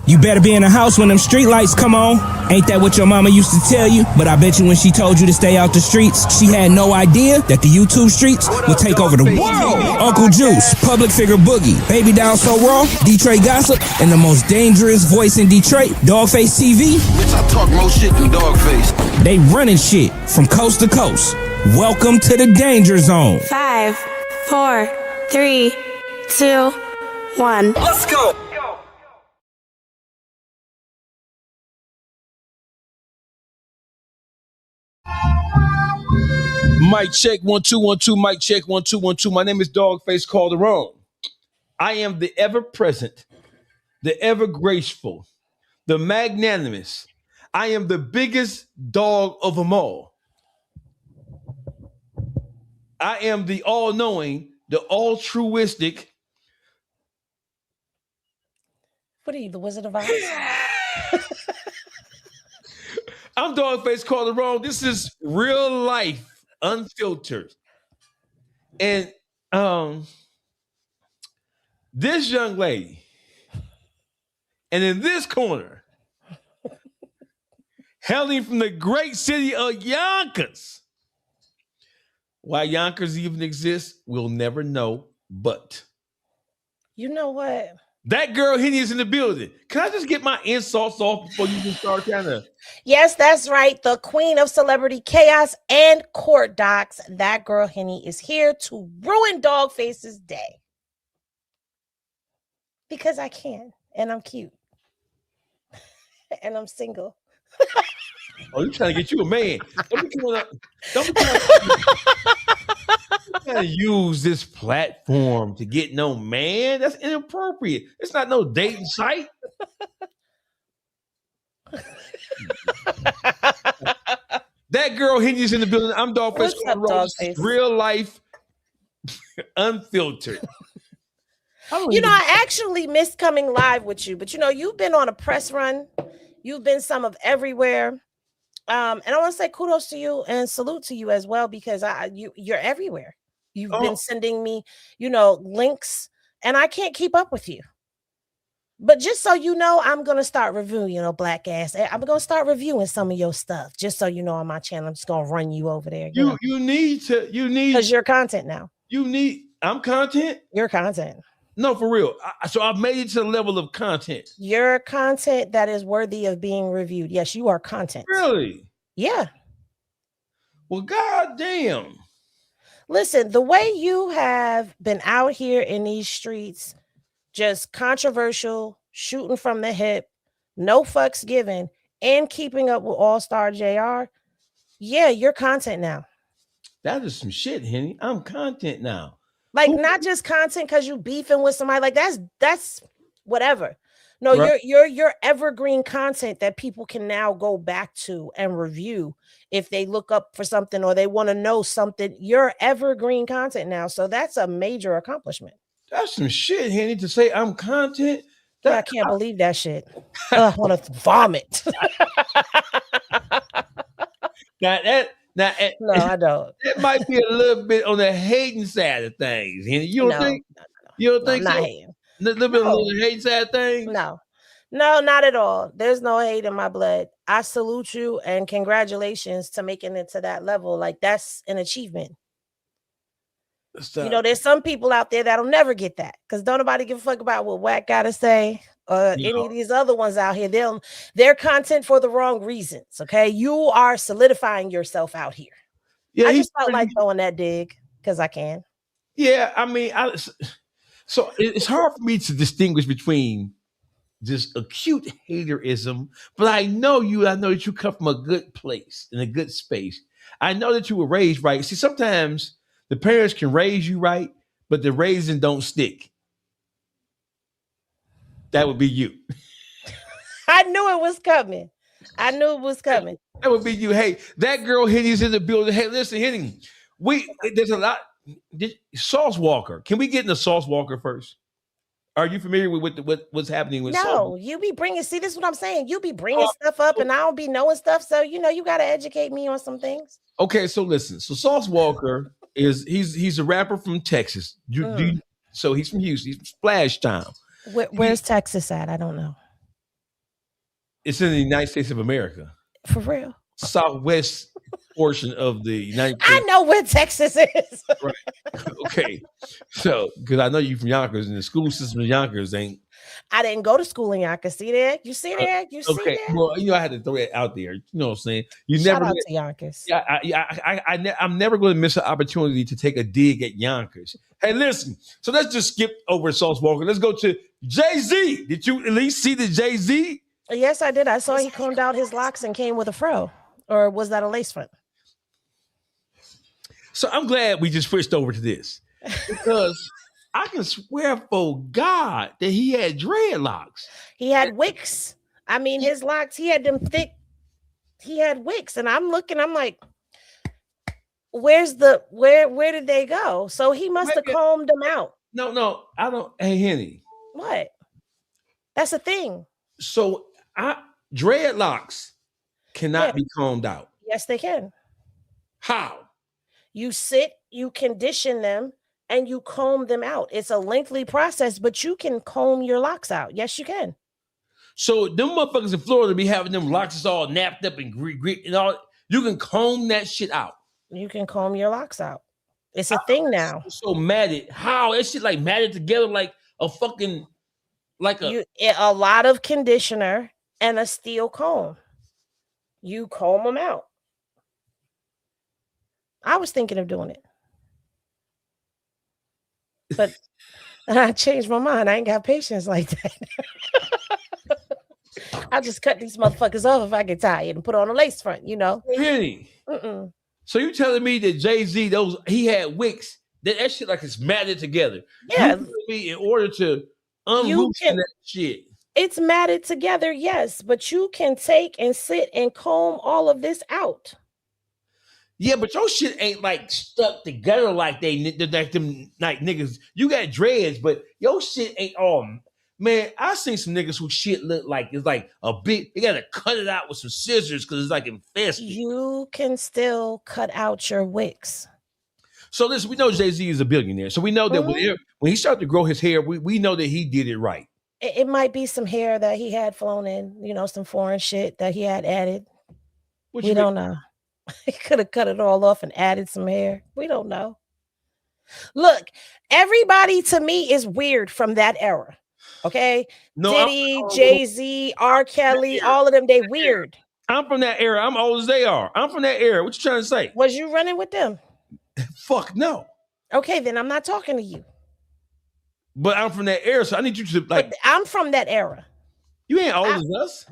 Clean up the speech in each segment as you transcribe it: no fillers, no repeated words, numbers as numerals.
You better be in the house when them street lights come on. Ain't that what your mama used to tell you? But I bet you when she told you to stay out the streets, she had no idea that the YouTube streets would take over the world. Uncle Juice, public figure Boogie, Baby Down So Raw, Detroit Gossip, and the most dangerous voice in Detroit, Dawgface TV. Bitch, I talk more shit than Dawgface. They running shit from coast to coast. Welcome to the Danger Zone. 5, 4, 3, 2, 1. Let's go. Mic check 1 2 1 2. Mic check 1 2 1 2. My name is Dawgface Calderon. I am the ever present, the ever graceful, the magnanimous. I am the biggest dog of them all. I am the all-knowing, the altruistic. What are you, the Wizard of Oz? I'm Dawgface Calderon. This is real life. Unfiltered. And this young lady, and in this corner, hailing from the great city of Yonkers. Why Yonkers even exists, we'll never know, but You know what? that girl Henny is in the building. Can I just get my insults off before you can start kind of... Yes, that's right. The queen of celebrity chaos and court docs. That girl Henny is here to ruin Dawgface's day. Because I can. And I'm cute. And I'm single. Oh, you trying to get you a man. Don't be trying to use this platform to get no man. That's inappropriate. It's not no dating site. That girl Henry's in the building. I'm Dawgface. Dawgface? Real life, unfiltered. I actually missed coming live with you, but you've been on a press run. You've been some of everywhere. And I want to say kudos to you and salute to you as well, because you're everywhere. You've been sending me, links, and I can't keep up with you. But just so you know, I'm going to start reviewing, black ass. I'm going to start reviewing some of your stuff, just so you know, on my channel. I'm just going to run you over there. You need because you're content now. I'm content. You're content. No, for real. So I've made it to the level of content. You're content that is worthy of being reviewed. Yes, you are content. Really? Yeah. Well, goddamn. Listen, the way you have been out here in these streets, just controversial, shooting from the hip, no fucks given, and keeping up with Allstar Jr. Yeah, you're content now. That is some shit, Henny. I'm content now. Like, not just content because you beefing with somebody. Like, that's whatever. No, right. You're evergreen content that people can now go back to and review if they look up for something or they want to know something. You're evergreen content now. So that's a major accomplishment. That's some shit, Henny, to say I'm content. I can't believe that shit. I want to vomit. No, I don't. It might be a little bit on the hating side of things, Henny. You don't think? No. You don't think I'm so? not hating. A little bit on the hating side of things? No, not at all. There's no hate in my blood. I salute you and congratulations to making it to that level. Like, that's an achievement. There's some people out there that'll never get that because don't nobody give a fuck about what Wack gotta say or any of these other ones out here. They're content for the wrong reasons. Okay, you are solidifying yourself out here. Yeah, I just felt like throwing that dig because I can. Yeah, I mean, so it's hard for me to distinguish between just acute haterism, but I know that you come from a good place in a good space. I know that you were raised right. See, sometimes the parents can raise you right, but the raising don't stick. That would be you. I knew it was coming. That would be you. Hey, that girl Henny's in the building. Hey, listen, Henny, there's a lot. Sauce Walker. Can we get into Sauce Walker first? Are you familiar with what's happening with Sauce? No, you be bringing. See, this is what I'm saying. You be bringing stuff up, and I don't be knowing stuff. So you got to educate me on some things. Okay, so listen. So Sauce Walker he's a rapper from Texas. So he's from Houston. He's from Splash Town. Where's Texas at? I don't know. It's in the United States of America. For real. Southwest portion of the United States. I know where Texas is. Right. Okay. So, because I know you from Yonkers, and the school system of Yonkers ain't. I didn't go to school in Yonkers. See there? You see there? You see Okay. there? Well, I had to throw that out there. You know what I'm saying? You Shout never. out to Yonkers. Yeah, I'm never going to miss an opportunity to take a dig at Yonkers. Hey, listen. So let's just skip over Sauce Walker. Let's go to Jay-Z. Did you at least see the Jay-Z? Yes, I did. I saw he combed out his locks and came with a fro. Or was that a lace front? So I'm glad we just switched over to this because I can swear for God that he had dreadlocks. He had wicks. I mean, his locks, he had them thick. He had wicks. And I'm looking, I'm like, where did they go? So he must have combed them out. No, I don't. Hey, Henny. What? That's a thing. So dreadlocks cannot be combed out. Yes, they can. How? You sit, you condition them, and you comb them out. It's a lengthy process, but you can comb your locks out. Yes, you can. So them motherfuckers in Florida be having them locks all napped up and grit and all. You can comb that shit out. You can comb your locks out. It's a thing now. So matted. How? That shit like matted together like a fucking a lot of conditioner and a steel comb. You comb them out. I was thinking of doing it. But I changed my mind. I ain't got patience like that. I just cut these motherfuckers off if I get tired and put on a lace front, you know. Really? So you telling me that Jay-Z, he had wicks, that shit like it's matted together. Yeah. In order to unloosen that shit. It's matted together, yes, but you can take and sit and comb all of this out. Yeah, but your shit ain't like stuck together like them niggas. You got dreads, but your shit ain't all. Man, I seen some niggas who shit look like it's like a big. They gotta cut it out with some scissors because it's like infested. You can still cut out your wicks. So listen, we know Jay-Z is a billionaire, so we know that when he started to grow his hair, we know that he did it right. It might be some hair that he had flown in, you know, some foreign shit that he had added. We don't know. He could have cut it all off and added some hair. We don't know. Look, everybody to me is weird from that era. Okay? No, Diddy, Jay-Z, R. Kelly, all of them, they weird. I'm from that era. I'm old as they are. I'm from that era. What you trying to say? Was you running with them? Fuck no. Okay, then I'm not talking to you. But I'm from that era, so I need you to like. But I'm from that era. You ain't old as us.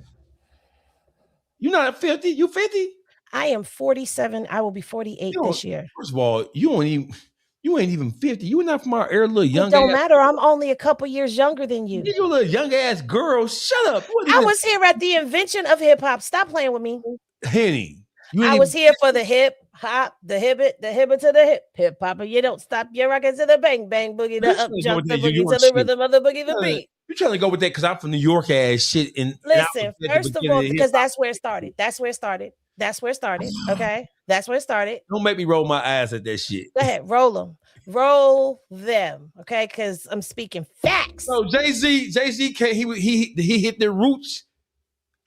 You're not 50. You 50? I am 47. I will be 48 this year. First of all, you ain't even 50. You not from our era, little young. It don't matter. I'm only a couple years younger than you. You a little young ass girl. Shut up. I was here at the invention of hip hop. Stop playing with me, Henny. I was here for the hip hop, the hip to the hip hop. You don't stop your rockin' to the bang bang boogie, the up jump the boogie to the rhythm of the boogie the beat. You trying to go with that because I'm from New York ass shit. And listen, first of all, because that's where it started. That's where it started. Okay, that's where it started. Don't make me roll my eyes at that shit. Go ahead, roll them. Okay, because I'm speaking facts. So Jay-Z came. He hit the Roots.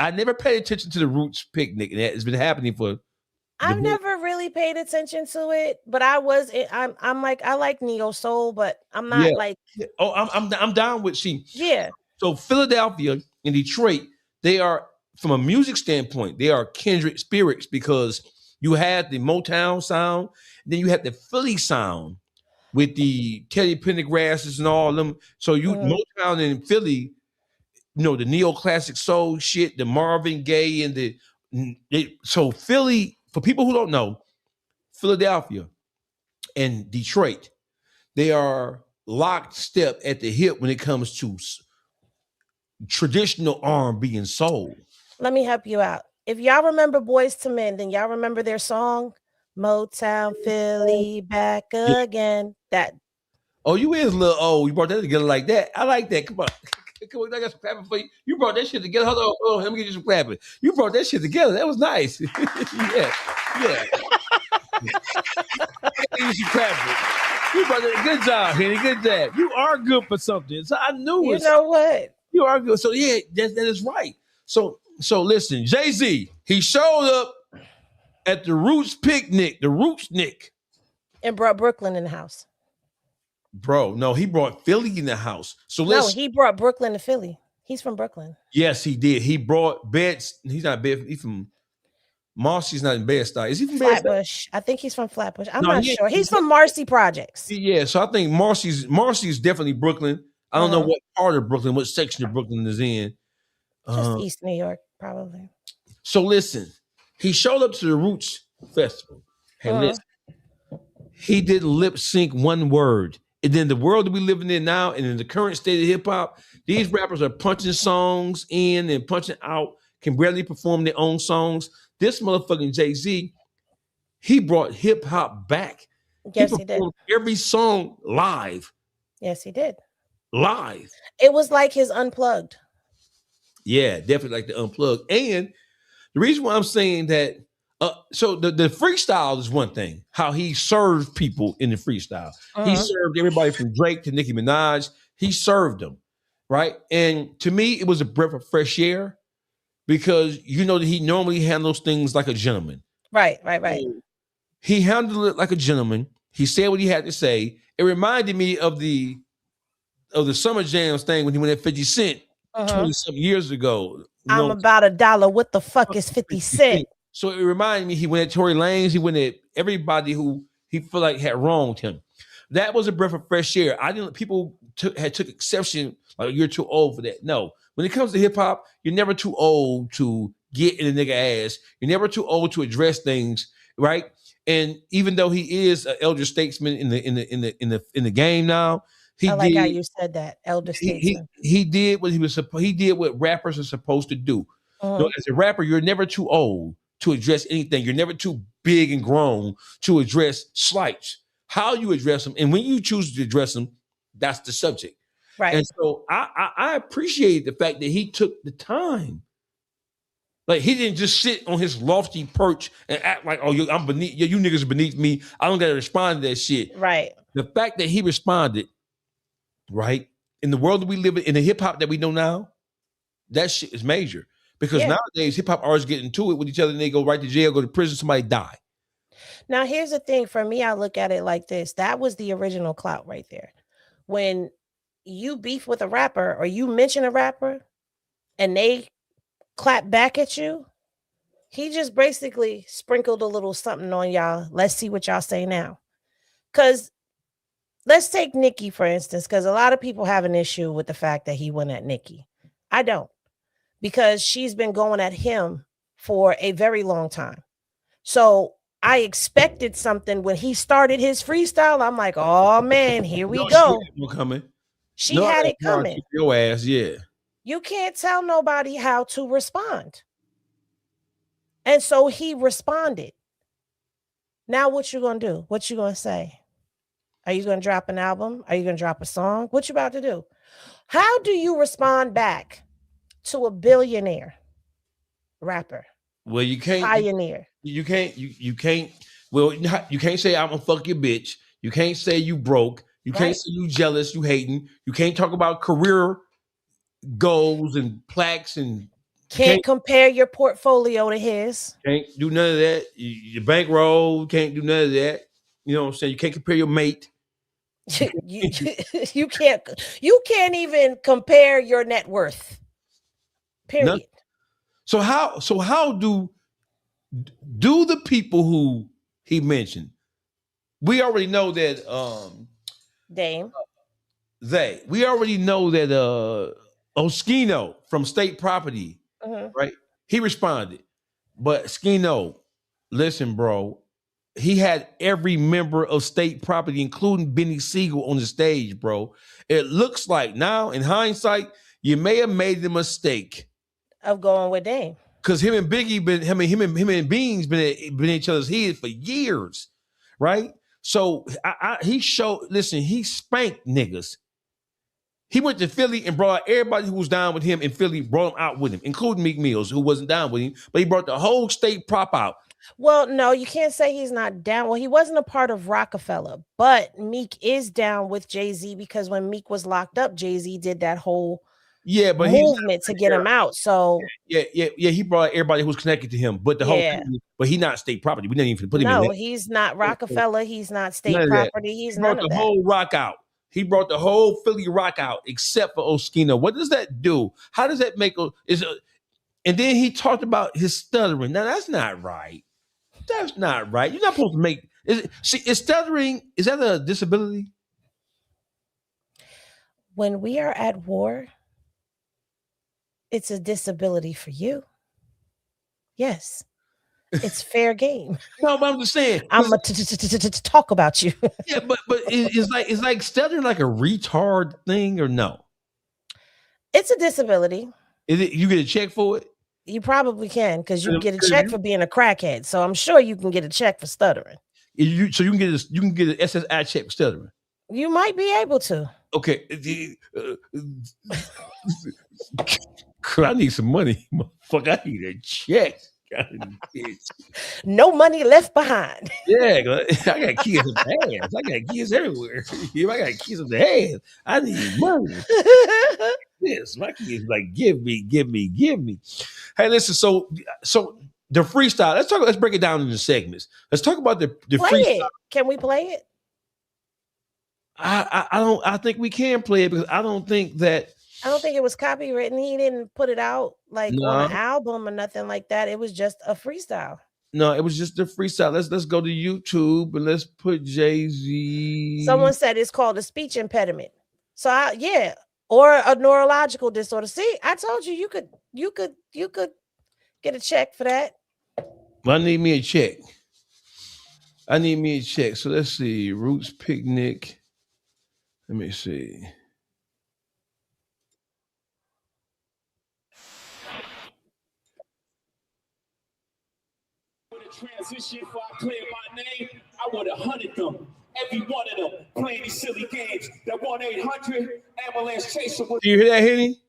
I never paid attention to the Roots picnic, and it's been happening for. I've never really paid attention to it, but I'm like I like neo soul, but I'm not like. Oh, I'm down with she. Yeah. So Philadelphia and Detroit, they are from a music standpoint, they are kindred spirits because you had the Motown sound, then you had the Philly sound with the Teddy Pendergrasses and all of them. So Motown and Philly, you know, the neoclassic soul shit, the Marvin Gaye and so Philly, for people who don't know, Philadelphia and Detroit, they are locked step at the hip when it comes to traditional R&B and soul. Let me help you out. If y'all remember Boys to Men, then y'all remember their song, Motown Philly back again. That. Oh, you is a little old. You brought that together like that. I like that. Come on. I got some clapping for you. You brought that shit together. Hold on. Let me get you some clapping. You brought that shit together. That was nice. yeah. You clapping. You brought that. Good job, Henny. Good job. You are good for something. So I knew it. You know what? You are good. So yeah, that is right. So So listen, Jay-Z, he showed up at the Roots picnic, the Roots Nick. And brought Brooklyn in the house. Bro, no, he brought Philly in the house. So No, let's. he brought Brooklyn to Philly. He's from Brooklyn. Yes, he did. He brought Beds. He's not Bed. He's from Marcy's not in Bed-Stuy. Is he from Bed-Stuy? Flatbush. I think he's from Flatbush. I'm No, not sure. He's from Marcy Projects. Yeah, so I think Marcy's definitely Brooklyn. I don't know what part of Brooklyn, what section of Brooklyn is in. Just East New York, probably. So listen, he showed up to the Roots Festival. Hey, listen, he didn't lip sync one word. And then the world that we living in now, and in the current state of hip hop, these rappers are punching songs in and punching out, can barely perform their own songs. This motherfucking Jay-Z, he brought hip hop back. Yes, he did. Every song live. Yes, he did. Live. It was like his Unplugged. Yeah, definitely like the Unplugged. And the reason why I'm saying that, so the freestyle is one thing, how he served people in the freestyle. He served everybody from Drake to Nicki Minaj. He served them, right? And to me, it was a breath of fresh air because you know that he normally handles things like a gentleman. Right. He handled it like a gentleman. He said what he had to say. It reminded me of the Summer Jams thing when he went at 50 Cent 20-something years ago. I'm about $1. What the fuck is 50 Cent? So it reminded me, he went at Tory Lanez, he went at everybody who he felt like had wronged him. That was a breath of fresh air. People took exception, like you're too old for that. No, when it comes to hip hop, you're never too old to get in a nigga ass. You're never too old to address things, right? And even though he is an elder statesman in the game now, I like how you said that, elder statesman. He did what he did what rappers are supposed to do. So as a rapper, you're never too old to address anything. You're never too big and grown to address slights. How you address them, and when you choose to address them, that's the subject. Right. And so I appreciate the fact that he took the time. Like, he didn't just sit on his lofty perch and act like, oh, I'm beneath you niggas are beneath me. I don't gotta respond to that shit. Right. The fact that he responded, right, in the world that we live in the hip hop that we know now, that shit is major. Because nowadays, hip hop artists get into it with each other and they go right to jail, go to prison, somebody die. Now, here's the thing. For me, I look at it like this. That was the original clout right there. When you beef with a rapper or you mention a rapper and they clap back at you, he just basically sprinkled a little something on y'all. Let's see what y'all say now. Because let's take Nicki, for instance, because a lot of people have an issue with the fact that he went at Nicki. I don't. Because she's been going at him for a very long time. So I expected something when he started his freestyle. I'm like, oh man, here we go. She had it coming. Your ass, yeah. You can't tell nobody how to respond. And so he responded. Now what you gonna do? What you gonna say? Are you gonna drop an album? Are you gonna drop a song? What you about to do? How do you respond back to a billionaire rapper? Well, you can't pioneer. You can't. Well, you can't say I'm gonna fuck your bitch. You can't say you broke. You can't say you jealous. You hating. You can't talk about career goals and plaques and can't compare your portfolio to his. Can't do none of that. Your bankroll can't do none of that. You know what I'm saying? You can't compare your mate. you can't even compare your net worth. Period. None. So how do the people who he mentioned? We already know that Dame. We already know that Oskino from State Property, right? He responded. But Skino, listen, bro, he had every member of State Property, including Benny Siegel, on the stage, bro. It looks like now, in hindsight, you may have made the mistake of going with Dame. Because him and Biggie him and Beans been at each other's heads for years, right? So he spanked niggas. He went to Philly and brought everybody who was down with him in Philly, brought him out with him, including Meek Mills, who wasn't down with him, but he brought the whole state prop out. Well, no, you can't say he's not down. Well, he wasn't a part of Rockefeller, but Meek is down with Jay-Z because when Meek was locked up, Jay-Z did that whole movement to get him out. So he brought everybody who's connected to him, but the whole thing, but he's not state property. We didn't even put him in. No, he's not Rockefeller. He's not state property. He's none of that. He brought the whole rock out. He brought the whole Philly rock out, except for Oskino. What does that do? How does that make and then he talked about his stuttering. Now that's not right. That's not right. You're not supposed to make is stuttering, is that a disability? When we are at war, it's a disability for you. Yes. It's fair game. No, but I'm just saying. I'm going to talk about you. Yeah, but it's like stuttering like a retard thing or no? It's a disability. Is it? You get a check for it? You probably can, because you get a check for being a crackhead. So I'm sure you can get a check for stuttering. So you can get an SSI check for stuttering. You might be able to. Okay. I need some money, motherfucker. I need a check. No money left behind. Yeah, I got kids in the ass. I got kids everywhere. If I got kids in the ass, I need money. Yes, my kids like give me. Hey, listen. So the freestyle. Let's break it down into segments. Let's talk about the play freestyle. It. Can we play it? I think we can play it because I don't think it was copywritten. He didn't put it out on an album or nothing like that. It was just a freestyle. No, it was just a freestyle. Let's go to YouTube and let's put Jay-Z. Someone said it's called a speech impediment. So or a neurological disorder. See, I told you could get a check for that. Well, I need me a check. So let's see. Roots Picnic. Let me see. Transition before I clear my name, I would have hunted them. Every one of them playing these silly games. That 1-800 ambulance chaser. Do you hear that, Henny?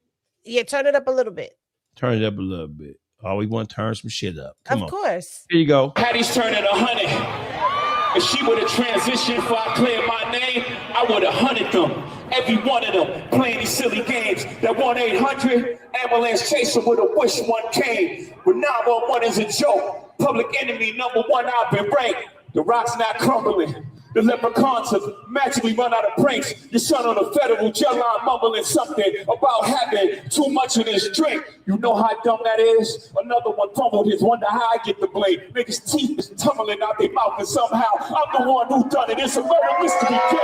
Yeah, turn it up a little bit. Turn it up a little bit. Oh, we want to turn some shit up. Come on. Of course. Here you go. Patty's turning 100. If she would have transitioned before I cleared my name, I would have hunted them. Every one of them playing these silly games. That 1-800 ambulance chaser would have wished one came. But 911 is a joke. Public enemy number one, I've been ranked. The rock's not crumbling. The leprechauns have magically run out of pranks. Your son on a federal jail line mumbling something about having too much of this drink. You know how dumb that is? Another one fumbled his, wonder how I get the blame. Niggas' teeth is tumbling out their mouth and somehow I'm the one who done it. It's a murder mystery game.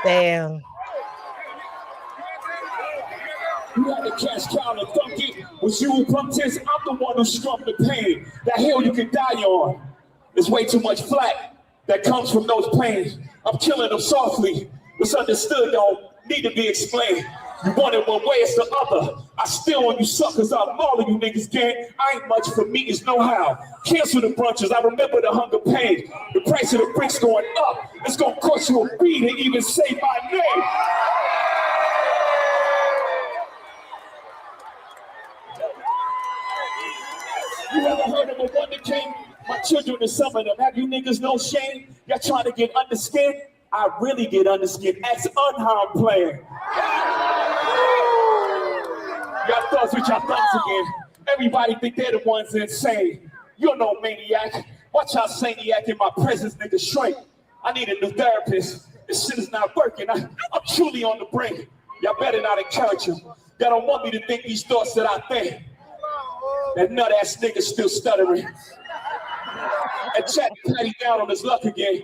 Damn. You had to cash cow and thunk it. Was you who pumped his? I'm the one who strummed the pain. That hill you can die on. There's way too much flack that comes from those planes. I'm killing them softly. What's understood don't need to be explained. You want it one way, it's the other. I still on you suckers, I'm mauling you niggas, gang. I ain't much for me, it's know-how. Cancel the brunches, I remember the hunger pain. The price of the bricks going up. It's gonna cost you a fee to even say my name. You ever heard of a Wonder King? My children are some of them. Have you niggas no shame? Y'all trying to get under skin? I really get under skin. Ask unharmed player. Y'all thugs with y'all thugs again. Everybody think they're the ones insane. You're no maniac. Watch how saniac in my presence, nigga, shrink. I need a new therapist. This shit is not working. I'm truly on the brink. Y'all better not encourage him. Y'all don't want me to think these thoughts that I think. That nut-ass nigga still stuttering. And Chat Patty down on his luck again.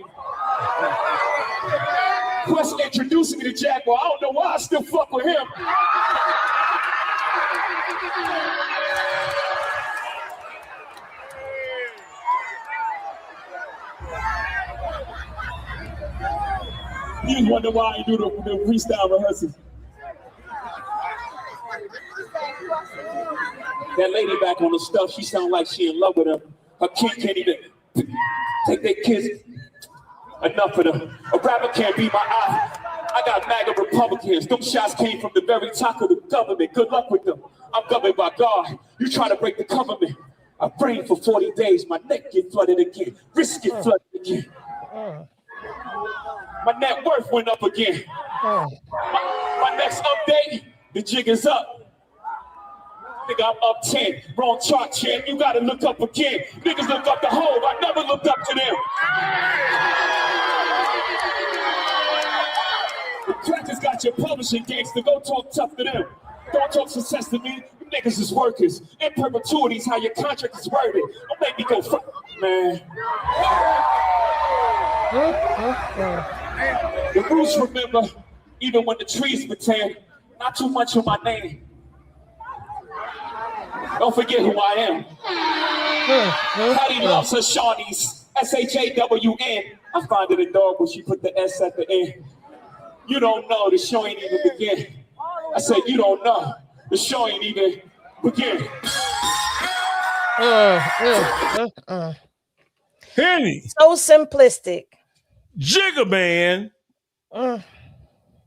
Plus introducing me to Jaguar. I don't know why I still fuck with him. You wonder why I do the freestyle rehearsals. That lady back on the stuff, she sound like she in love with him. Her kid can't even take their kids. Enough of them. A rapper can't be my eye. I got MAGA Republicans. Them shots came from the very top of the government. Good luck with them. I'm governed by God. You try to break the government. I prayed for 40 days. My neck get flooded again. Wrist get flooded again. My net worth went up again. My next update, the jig is up. Nigga, I'm up 10. Wrong chart, champ. You gotta look up again. Niggas look up the hole. I never looked up to them. The crackers got your publishing gangster. Go talk tough to them. Don't talk success to me. You niggas is workers. In perpetuities, how your contract is worded. Don't make me go fuck, man. The roots remember, even when the trees pretend, not too much on my name. Don't forget who I am. Hattie loves her Shawnees. S-H-A-W-N. I find it adorable she put the S at the end. You don't know, the show ain't even begin. I said, you don't know, the show ain't even begin. Henny. So simplistic. Jigga Man.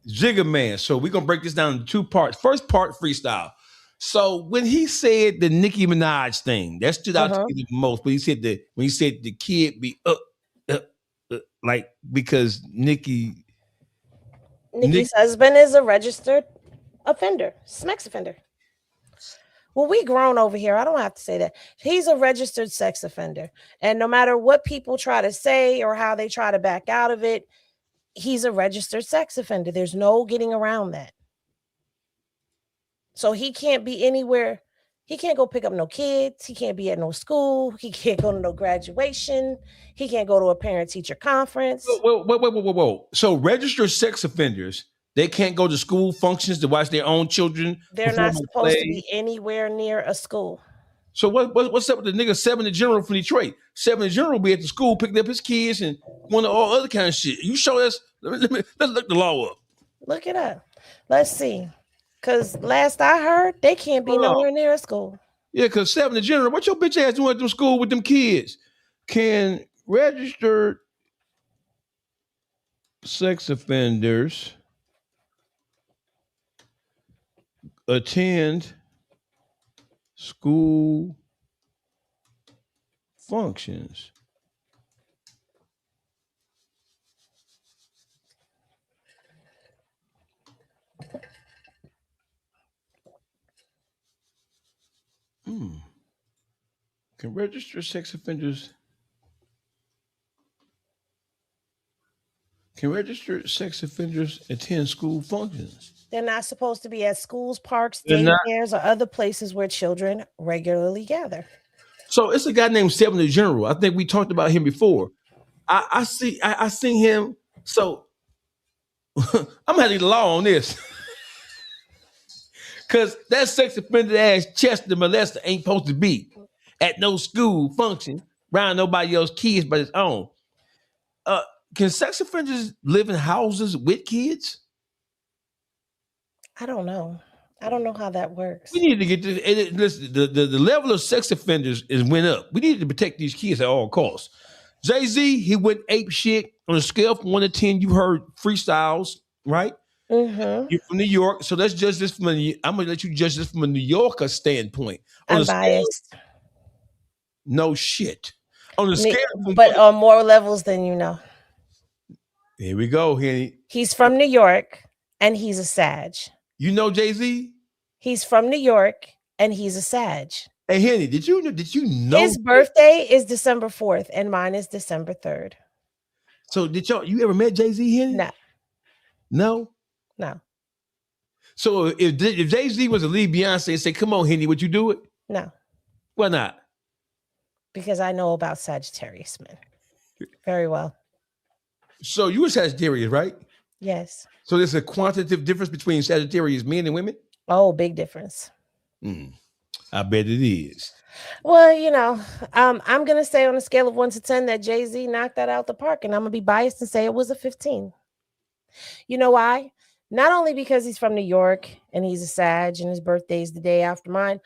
Jigga Man. So we're going to break this down into two parts. First part, freestyle. So when he said the Nicki Minaj thing, that stood out to me the most. But he said when he said the kid be like because Nicki's husband is a registered offender, sex offender. Well, we grown over here. I don't have to say that. He's a registered sex offender. And no matter what people try to say or how they try to back out of it, he's a registered sex offender. There's no getting around that. So he can't be anywhere. He can't go pick up no kids. He can't be at no school. He can't go to no graduation. He can't go to a parent-teacher conference. Whoa. So registered sex offenders, they can't go to school functions to watch their own children. They're not supposed to be anywhere near a school. So what's up with the nigga 7 General from Detroit? 7 General be at the school picking up his kids and one of all other kind of shit. You show us. Let's look the law up. Look it up. Let's see. Because last I heard, they can't be nowhere near a school. Yeah, because 7 General, what your bitch ass doing at them school with them kids? Can registered sex offenders attend school functions? Can registered sex offenders attend school functions? They're not supposed to be at schools, parks, daycares, or other places where children regularly gather. So it's a guy named 7 General. I think we talked about him before. I seen him. So I'm gonna have to the law on this. Cause that sex offender ass Chester molester ain't supposed to be at no school function around nobody else's kids but his own. Can sex offenders live in houses with kids? I don't know. I don't know how that works. We need to get this. Listen, the level of sex offenders went up. We need to protect these kids at all costs. Jay-Z, he went ape shit on a scale from 1 to 10. You heard freestyles, right? Mm-hmm. You're from New York, so let's judge this I'm gonna let you judge this from a New Yorker standpoint. I'm biased. No shit. On the scale, but on more levels than you know. Here we go, Henny. He's from New York and he's a Sag. You know Jay-Z? He's from New York and he's a Sag. Hey Henny, did you know his birthday is December 4th and mine is December 3rd? So you ever met Jay-Z, Henny? No. No? No. So if Jay-Z was to leave Beyonce and say, come on, Henny, would you do it? No. Why not? Because I know about Sagittarius men very well. So you were Sagittarius, right? Yes. So there's a quantitative difference between Sagittarius men and women? Oh, big difference. I bet it is. Well, you know, I'm going to say on a scale of 1 to 10 that Jay-Z knocked that out the park, and I'm going to be biased and say it was a 15. You know why? Not only because he's from New York and he's a Sag and his birthday is the day after mine,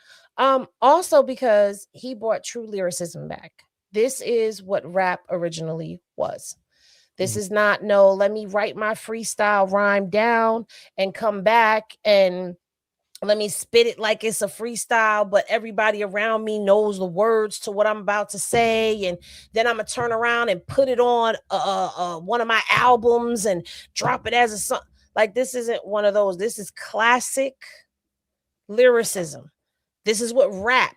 also because he brought true lyricism back. This is what rap originally was. This is not, let me write my freestyle rhyme down and come back and let me spit it like it's a freestyle, but everybody around me knows the words to what I'm about to say, and then I'm gonna turn around and put it on one of my albums and drop it as a song. Like, this isn't one of those. This is classic lyricism. This is what rap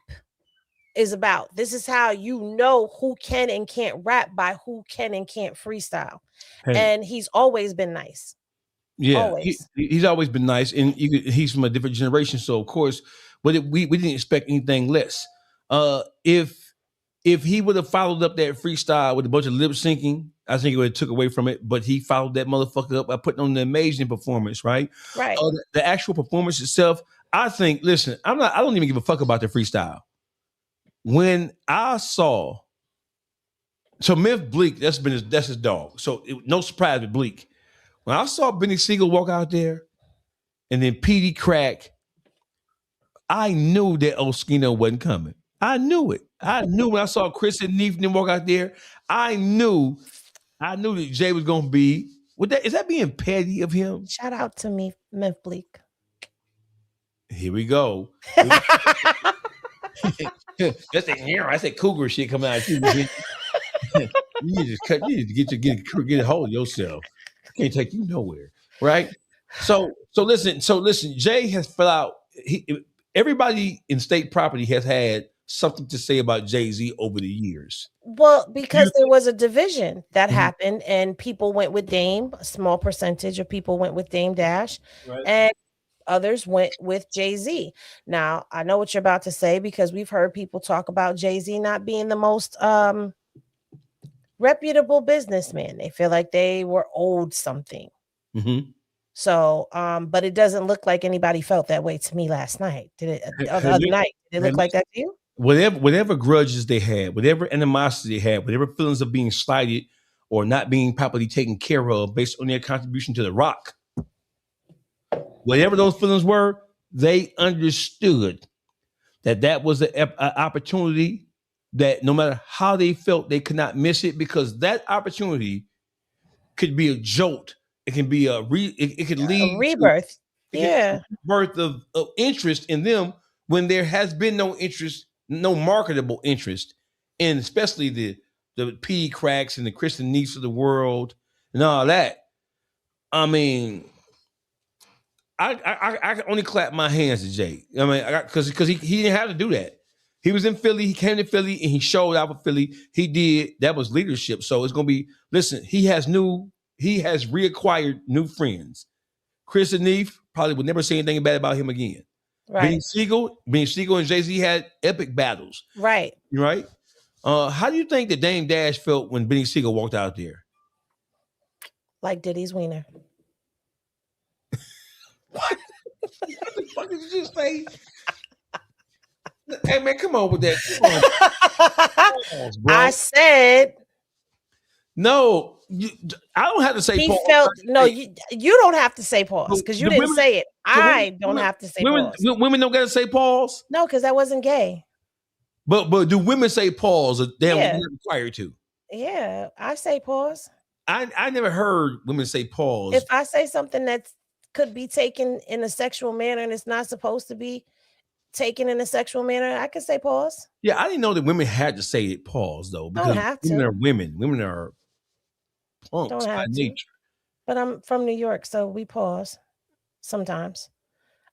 is about. This is how you know who can and can't rap by who can and can't freestyle. Hey. And he's always been nice. Yeah, he's always been nice, and he's from a different generation, so of course, but we didn't expect anything less. If he would have followed up that freestyle with a bunch of lip syncing, I think it would have took away from it. But he followed that motherfucker up by putting on an amazing performance, right? Right. The actual performance itself, I think. Listen, I don't even give a fuck about the freestyle. When I saw, so Myth Bleak, that's his dog. So no surprise with Bleak. When I saw Benny Siegel walk out there, and then Petey Crack, I knew that Oskino wasn't coming. I knew it. I knew when I saw Chris and Neef walk out there, I knew that Jay was gonna be. Is that being petty of him? Shout out to me, Myth Bleak. Here we go. That's that cougar shit coming out too. You need to get a hold of yourself. Can't take you nowhere, right? So listen. Jay has fell out. Everybody in state property has had something to say about Jay-Z over the years. Well, because there was a division that happened, and people went with Dame. A small percentage of people went with Dame Dash, right, and others went with Jay-Z. Now, I know what you're about to say, because we've heard people talk about Jay-Z not being the most reputable businessman. They feel like they were owed something. Mm-hmm. So, but it doesn't look like anybody felt that way to me last night. Did it? The other night, did it look like that to you? Whatever grudges they had, whatever animosity they had, whatever feelings of being slighted or not being properly taken care of based on their contribution to the rock, whatever those feelings were, they understood that was an opportunity that no matter how they felt, they could not miss it, because that opportunity could be a jolt. It can be it could lead a rebirth. Birth of interest in them when there has been no interest, no marketable interest, in especially the P Cracks and the Kristen Neefs of the world and all that. I mean, I can only clap my hands to Jay. I mean, because he didn't have to do that. He was in Philly. He came to Philly and he showed out for Philly. He did. That was leadership. So it's gonna be. Listen, he has reacquired new friends. Chris and Neef probably would never say anything bad about him again. Right. Benny Siegel and Jay-Z had epic battles. Right. Right. How do you think that Dame Dash felt when Benny Siegel walked out there? Like Diddy's wiener. What? What the fuck did you just say? Hey man, come on with that. Pause, I said no. I don't have to say. He pause. felt no. You don't have to say pause, because you didn't say it. I don't have to say pause. Women don't got to say pause. No, because that wasn't gay. But do women say pause? Or they're required to. Yeah, I say pause. I never heard women say pause. If I say something that could be taken in a sexual manner and it's not supposed to be taken in a sexual manner, I could say pause. Yeah, I didn't know that women had to say it pause though. Because don't have to. Women are women. Women are punks by nature. But I'm from New York, so we pause sometimes.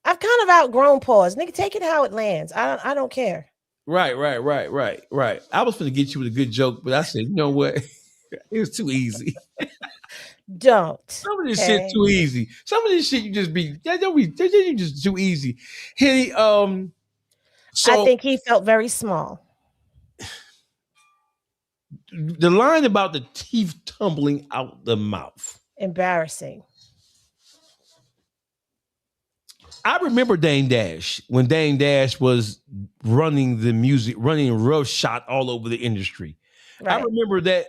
I've kind of outgrown pause. Nigga, take it how it lands. I don't care. Right. I was gonna get you with a good joke, but I said, you know what? It was too easy. Don't. Some of this shit too easy. Some of this shit you just too easy. Hey, so I think he felt very small. The line about the teeth tumbling out the mouth. Embarrassing. I remember Dame Dash when Dame Dash was running the music, running rough shot all over the industry. Right. I remember that.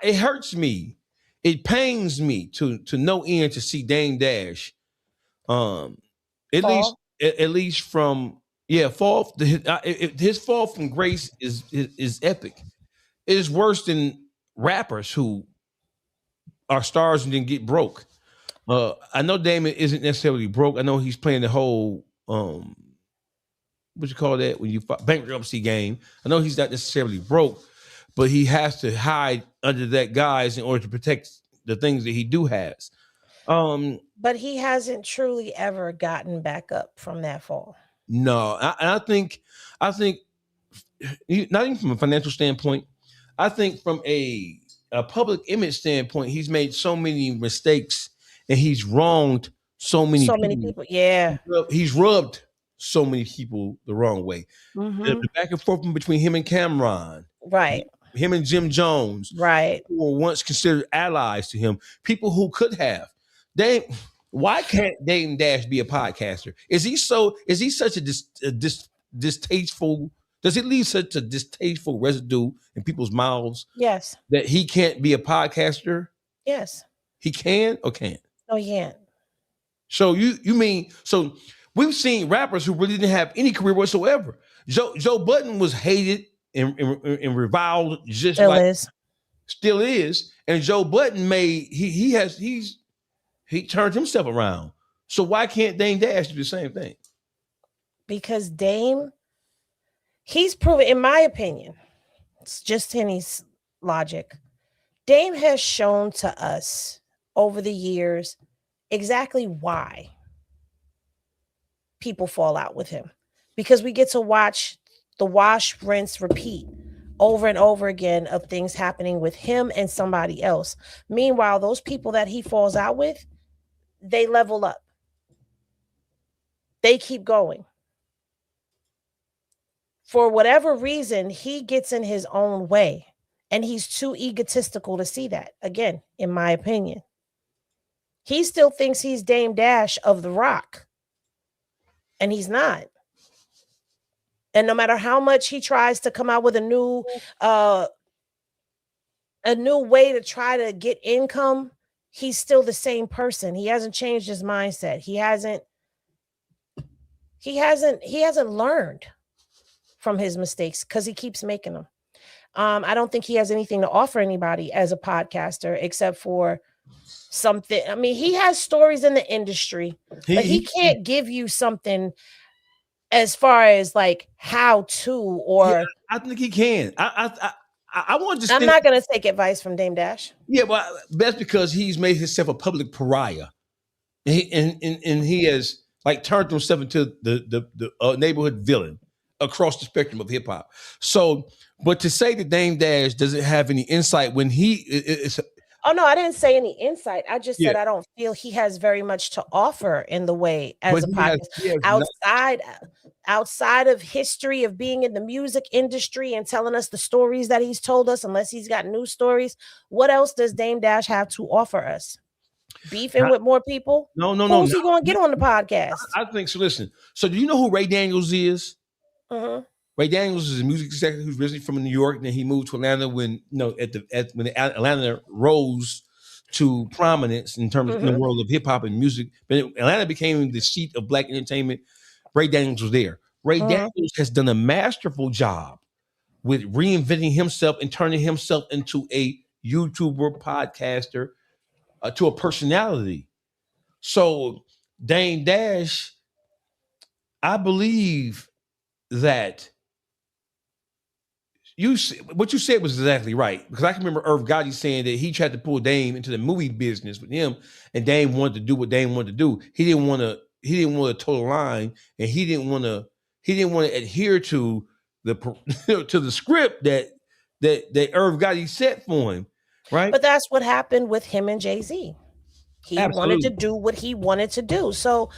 It hurts me. It pains me to no end to see Dame Dash, at least from fall. His fall from grace is epic. It is worse than rappers who are stars and then get broke. I know Damon isn't necessarily broke. I know he's playing the whole what you call that when you bankruptcy game. I know he's not necessarily broke, but he has to hide under that guise in order to protect the things that he do has. But he hasn't truly ever gotten back up from that fall. No, I think not even from a financial standpoint. I think from a public image standpoint, he's made so many mistakes and he's wronged so many people. Yeah, he's rubbed so many people the wrong way. The back and forth between him and Cameron, right? Him and Jim Jones, right? Who were once considered allies to him, people who could have. Why can't Dame Dash be a podcaster? Is he such a distasteful? Does it leave such a distasteful residue in people's mouths? Yes. That he can't be a podcaster? Yes. He can or can't? No, he can't. So you mean so we've seen rappers who really didn't have any career whatsoever. Joe Budden was hated and reviled just still is. And Joe Budden he turned himself around. So why can't Dame Dash do the same thing? Because Dame, he's proven, in my opinion, it's just Henny's logic. Dame has shown to us over the years exactly why people fall out with him. Because we get to watch the wash, rinse, repeat over and over again of things happening with him and somebody else. Meanwhile, those people that he falls out with, they level up. They keep going. For whatever reason, he gets in his own way, and he's too egotistical to see that. Again, in my opinion, he still thinks he's Dame Dash of The Rock, and he's not. And no matter how much he tries to come out with a new way to try to get income, he's still the same person. He hasn't changed his mindset. He hasn't learned from his mistakes because he keeps making them. I don't think he has anything to offer anybody as a podcaster except for something. I mean, he has stories in the industry, but he can't give you something as far as like how to, or yeah, I think he can. I want to. I'm not going to take advice from Dame Dash. Yeah, but that's because he's made himself a public pariah, and he has like turned himself into the neighborhood villain across the spectrum of hip hop. So, but to say that Dame Dash doesn't have any insight when it's. Oh no, I didn't say any insight. I just said I don't feel he has very much to offer in the way as a podcast outside of history of being in the music industry and telling us the stories that he's told us. Unless he's got new stories, what else does Dame Dash have to offer us? Beefing with more people? No. Who's he going to get on the podcast? I think so. Listen. So, do you know who Ray Daniels is? Ray Daniels is a music executive who's originally from New York, and then he moved to Atlanta when when Atlanta rose to prominence in terms of the world of hip hop and music. But Atlanta became the seat of Black entertainment. Ray Daniels was there. Ray Daniels has done a masterful job with reinventing himself and turning himself into a YouTuber, podcaster, to a personality. So Dame Dash, I believe that what you said was exactly right, because I can remember Irv Gotti saying that he tried to pull Dame into the movie business with him, and Dame wanted to do what Dame wanted to do. He didn't want to toe the line, and he didn't want to adhere to the script that Irv Gotti set for him, right? But that's what happened with him and Jay-Z. He wanted to do what he wanted to do. So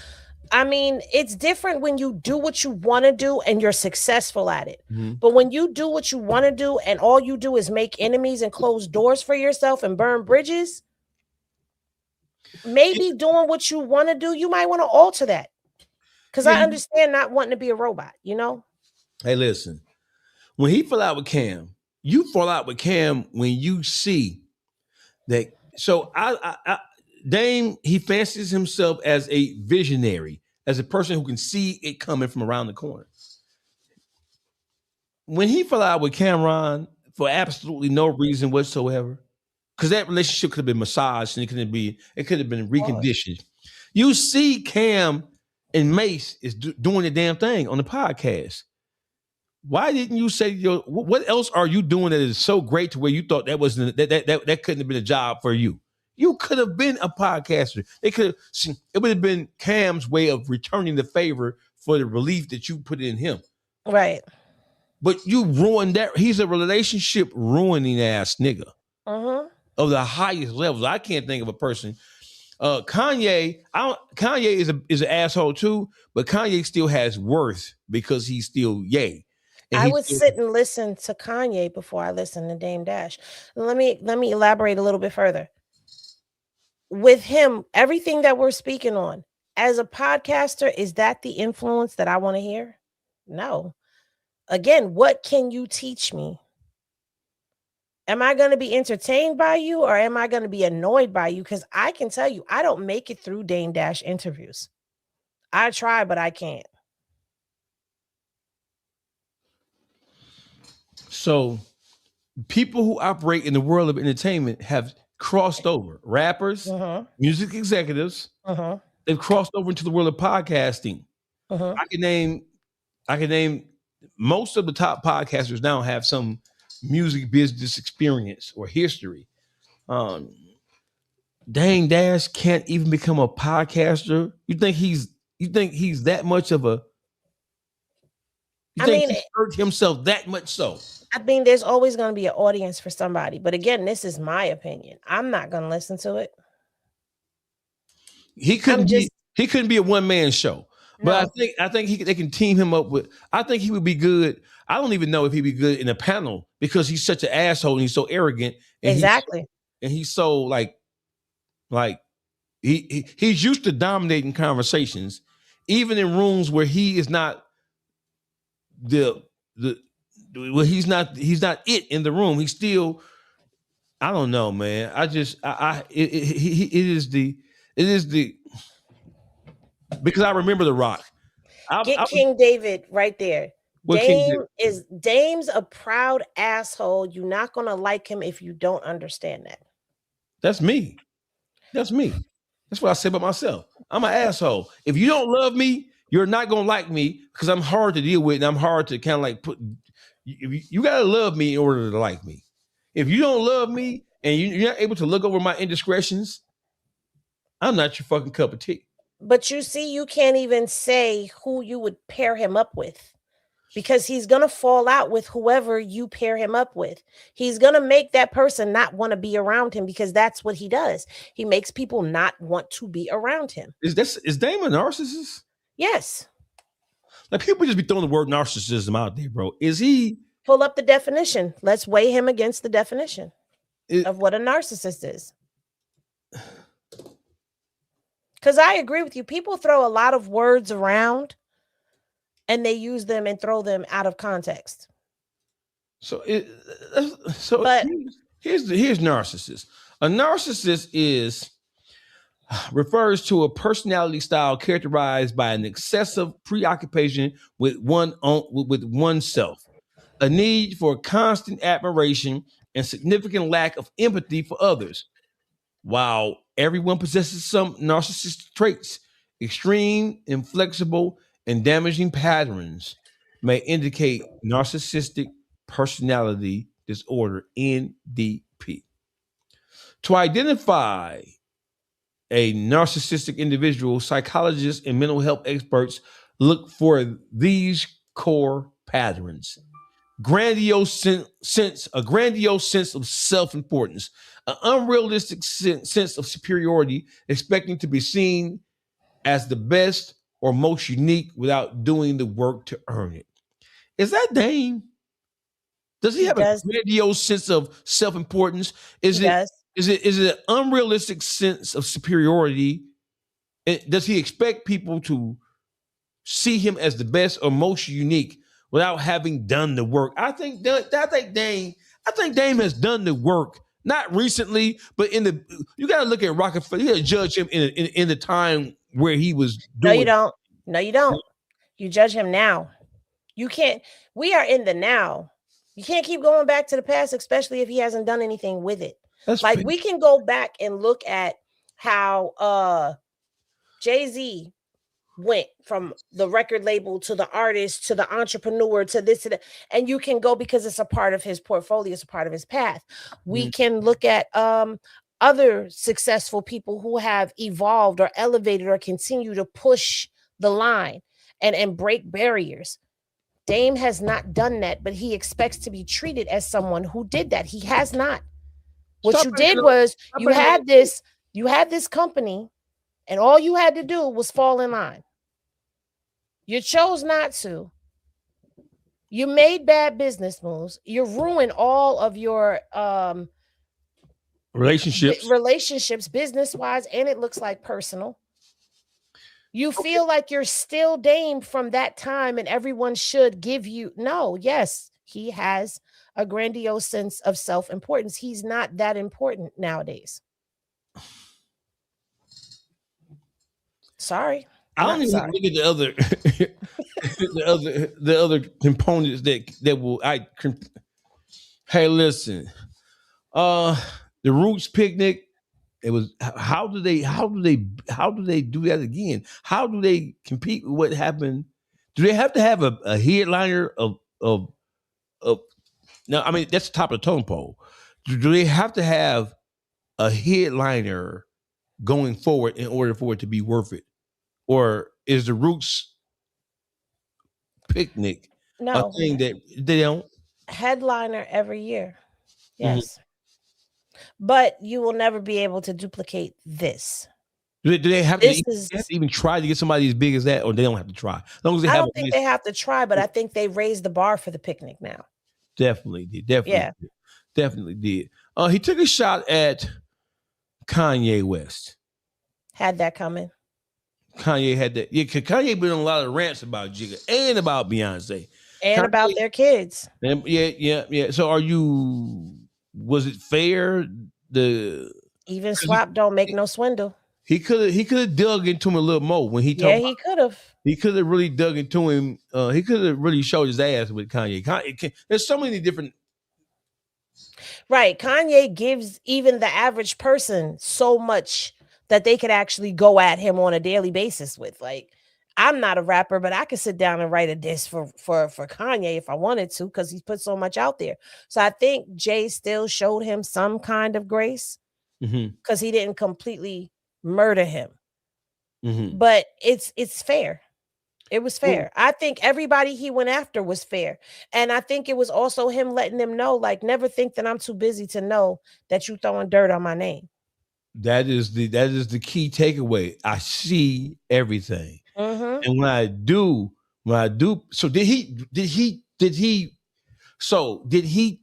I mean, it's different when you do what you want to do and you're successful at it. But when you do what you want to do and all you do is make enemies and close doors for yourself and burn bridges, maybe doing what you want to do, you might want to alter that. Because I understand not wanting to be a robot, you know? Hey, listen, when he fell out with Cam, you fall out with Cam when you see that. So Dame, he fancies himself as a visionary, as a person who can see it coming from around the corner. When he fell out with Cameron for absolutely no reason whatsoever, because that relationship could have been massaged and it could have been reconditioned. You see Cam and Mace is doing the damn thing on the podcast. Why didn't you say what else are you doing that is so great to where you thought that wasn't that couldn't have been a job for you? You could have been a podcaster. It would have been Cam's way of returning the favor for the relief that you put in him. Right. But you ruined that. He's a relationship ruining ass nigga of the highest levels. I can't think of a person. Kanye is an asshole too, but Kanye still has worth because he's still Ye. I would sit and listen to Kanye before I listen to Dame Dash. Let me elaborate a little bit further. With him, everything that we're speaking on, as a podcaster, is that the influence that I want to hear? No. Again, what can you teach me? Am I going to be entertained by you or am I going to be annoyed by you? Because I can tell you, I don't make it through Dame Dash interviews. I try, but I can't. So people who operate in the world of entertainment have crossed over. Rappers, music executives, they've crossed over into the world of podcasting. I can name most of the top podcasters now have some music business experience or history. Dang Dash can't even become a podcaster. You think he's that much of a he hurt himself that much so? I mean, there's always going to be an audience for somebody. But again, this is my opinion. I'm not going to listen to it. He couldn't be a one-man show. But no. I think they can team him up with. I think he would be good. I don't even know if he'd be good in a panel because he's such an asshole and he's so arrogant. And exactly. He's so like he's used to dominating conversations, even in rooms where he is not he's not it in the room. He's still. I don't know, man. It is the. Because I remember The Rock. King David right there. Dame's a proud asshole. You're not going to like him if you don't understand that. That's me. That's what I say about myself. I'm an asshole. If you don't love me, you're not going to like me because I'm hard to deal with and I'm hard to kind of like put. You got to love me in order to like me. If you don't love me and you're not able to look over my indiscretions, I'm not your fucking cup of tea. But you see, you can't even say who you would pair him up with because he's going to fall out with whoever you pair him up with. He's going to make that person not want to be around him because that's what he does. He makes people not want to be around him. Is Dame a narcissist? Yes. Like people just be throwing the word narcissism out there, bro. Is he? Pull up the definition. Let's weigh him against the definition of what a narcissist is. Because I agree with you. People throw a lot of words around and they use them and throw them out of context. Here's narcissist. A narcissist refers to a personality style characterized by an excessive preoccupation with oneself, a need for constant admiration and significant lack of empathy for others. While everyone possesses some narcissistic traits, extreme, inflexible, and damaging patterns may indicate narcissistic personality disorder, NDP. To identify a narcissistic individual, psychologists and mental health experts look for these core patterns. A grandiose sense of self-importance, an unrealistic sense of superiority, expecting to be seen as the best or most unique without doing the work to earn it. Is that Dame? Does he have a grandiose sense of self-importance? Is it an unrealistic sense of superiority? Does he expect people to see him as the best or most unique without having done the work? I think Dame has done the work. Not recently, but you got to look at Rockefeller. You got to judge him in the time where he was doing. No, you don't. You judge him now. You can't. We are in the now. You can't keep going back to the past, especially if he hasn't done anything with it. We can go back and look at how Jay-Z went from the record label to the artist to the entrepreneur to this and you can go because it's a part of his portfolio, it's a part of his path. We can look at other successful people who have evolved or elevated or continue to push the line and break barriers. Dame has not done that, but he expects to be treated as someone who did that. He has not. What you did was you had this company, and all you had to do was fall in line. You chose not to. You made bad business moves. You ruined all of your relationships business-wise, and it looks like personal. You feel like you're still Dame from that time, and everyone should give you no. Yes, he has a grandiose sense of self-importance. He's not that important nowadays. Sorry. I don't even look at the other the other components that will hey, listen. The Roots picnic. It was how do they do that again? How do they compete with what happened? Do they have to have a headliner of no, I mean that's the top of the totem pole. Do they have to have a headliner going forward in order for it to be worth it? Or is the Roots picnic a thing that they don't? Headliner every year. Yes. But you will never be able to duplicate this. Do they have to even try to get somebody as big as that, or they don't have to try? As long as they I don't think they have to try, but I think they raised the bar for the picnic now. Definitely did. Definitely did. He took a shot at Kanye West. Had that coming. Kanye had that. Yeah, Kanye been on a lot of rants about Jigga and about Beyonce. And Kanye, about their kids. Yeah. So was it fair? Even swap don't make no swindle. He could have dug into him a little more when he talked. Yeah, he could have. He could have really dug into him. He could have really showed his ass with Kanye. There's so many different. Right. Kanye gives even the average person so much that they could actually go at him on a daily basis with. Like, I'm not a rapper, but I could sit down and write a diss for Kanye if I wanted to, because he's put so much out there. So I think Jay still showed him some kind of grace because he didn't completely murder him. But it's fair. It was fair. I think everybody he went after was fair. And I think it was also him letting them know, like, never think that I'm too busy to know that you throwing dirt on my name. That is the key takeaway. I see everything. And when I do, so did he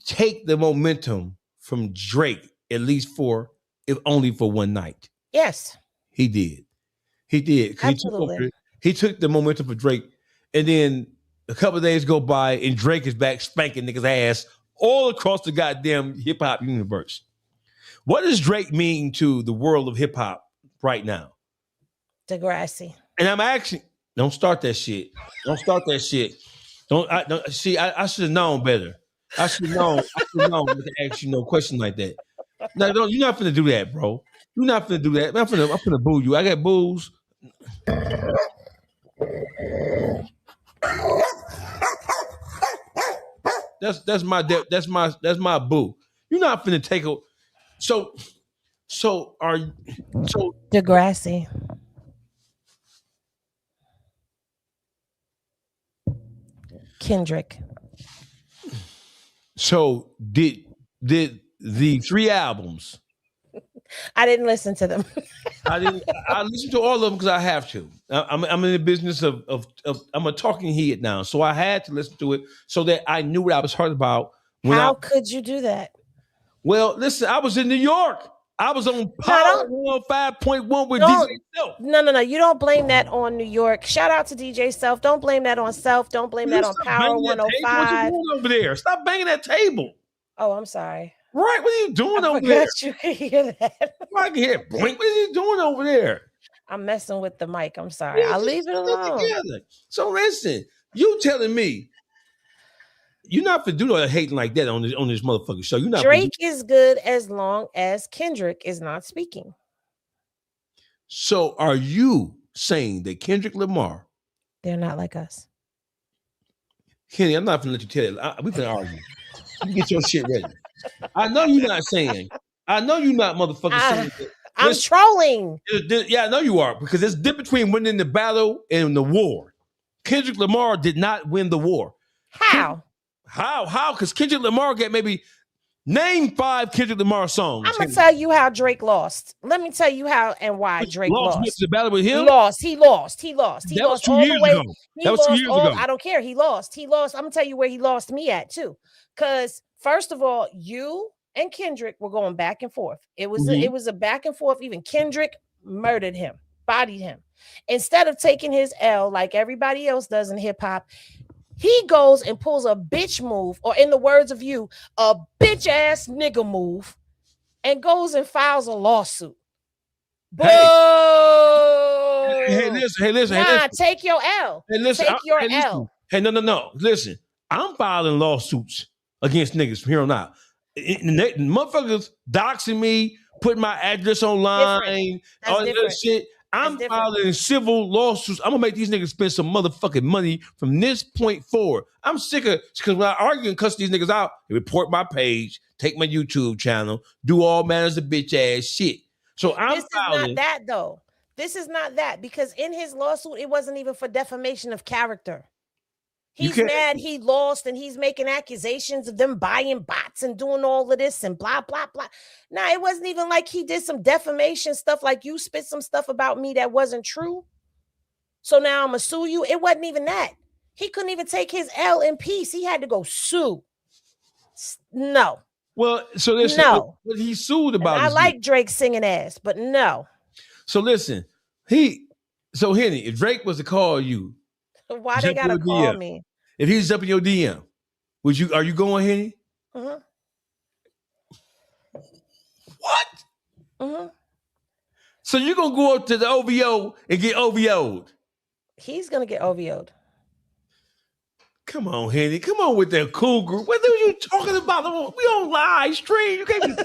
take the momentum from Drake, at least if only for one night? Yes. He did. Absolutely. He took the momentum for Drake, and then a couple of days go by and Drake is back spanking niggas' ass all across the goddamn hip hop universe. What does Drake mean to the world of hip hop right now? Degrassi. And I'm asking, don't start that shit. Don't see. I should have known better. I should have known to ask you no question like that. No, you're not finna do that, bro. You're not finna do that. I'm finna boo you. I got boos. That's my boo. You're not finna take a. So Degrassi. Kendrick. So did the 3 albums? I didn't listen to them. I listened to all of them because I have to. I'm in the business of I'm a talking head now, so I had to listen to it so that I knew what I was heard about. How could you do that? Well, listen, I was in New York. I was on Power 105.1 with DJ Self. No. You don't blame that on New York. Shout out to DJ Self. Don't blame that on Self. Don't blame that on Power 105. What you doing over there? Stop banging that table. Oh, I'm sorry. Right, what are you doing over there? You can hear that. I can hear blink. What are you doing over there? I'm messing with the mic. I'm sorry. I'll leave it alone. Together. So listen, you telling me you're not for doing all that hating like that on this motherfucking show. You're not. Drake is good as long as Kendrick is not speaking. So are you saying that Kendrick Lamar? They're not like us. Kenny, I'm not gonna let you tell it. We can argue. You get your shit ready. I know you're not saying. I know you're not motherfucking saying that. I'm trolling. Yeah, I know you are, because there's a difference between winning the battle and the war. Kendrick Lamar did not win the war. How? How? Because Kendrick Lamar got maybe name 5 Kendrick Lamar songs. I'm gonna tell you how Drake lost. Let me tell you how and why Drake lost. The battle with him? He lost. He lost That was 2 all years the way. ago. That was 2 years ago. I don't care. He lost. I'm gonna tell you where he lost me at too. Because first of all, you and Kendrick were going back and forth. It was a back and forth. Even Kendrick murdered him, bodied him. Instead of taking his L like everybody else does in hip hop, he goes and pulls a bitch move, or in the words of you, a bitch ass nigga move, and goes and files a lawsuit. Boo! Hey, listen. Nah, take your L. Take your L. Hey, no. Listen, I'm filing lawsuits against niggas from here on out. Motherfuckers doxing me, putting my address online, all that other shit. I'm filing civil lawsuits. I'm gonna make these niggas spend some motherfucking money from this point forward. I'm sick of, because when I argue and cuss these niggas out, they report my page, take my YouTube channel, do all manners of bitch ass shit. So This is not that though. This is not that, because in his lawsuit, it wasn't even for defamation of character. He's mad he lost, and he's making accusations of them buying bots and doing all of this and blah, blah, blah. Nah, it wasn't even like he did some defamation stuff, like you spit some stuff about me that wasn't true. So now I'm going to sue you. It wasn't even that. He couldn't even take his L in peace. He had to go sue. No. Well, so listen, no. What he sued about. And I like Drake singing ass, but no. So listen, Henny, if Drake was to call you, why they gotta call me? If he's up in your DM, are you going, Henny? Mm-hmm. What? Mm-hmm. So you're gonna go up to the OVO and get OVO'd? He's gonna get OVO'd. Come on, Henny. Come on with that cool group. What are you talking about? We on live stream. You can't be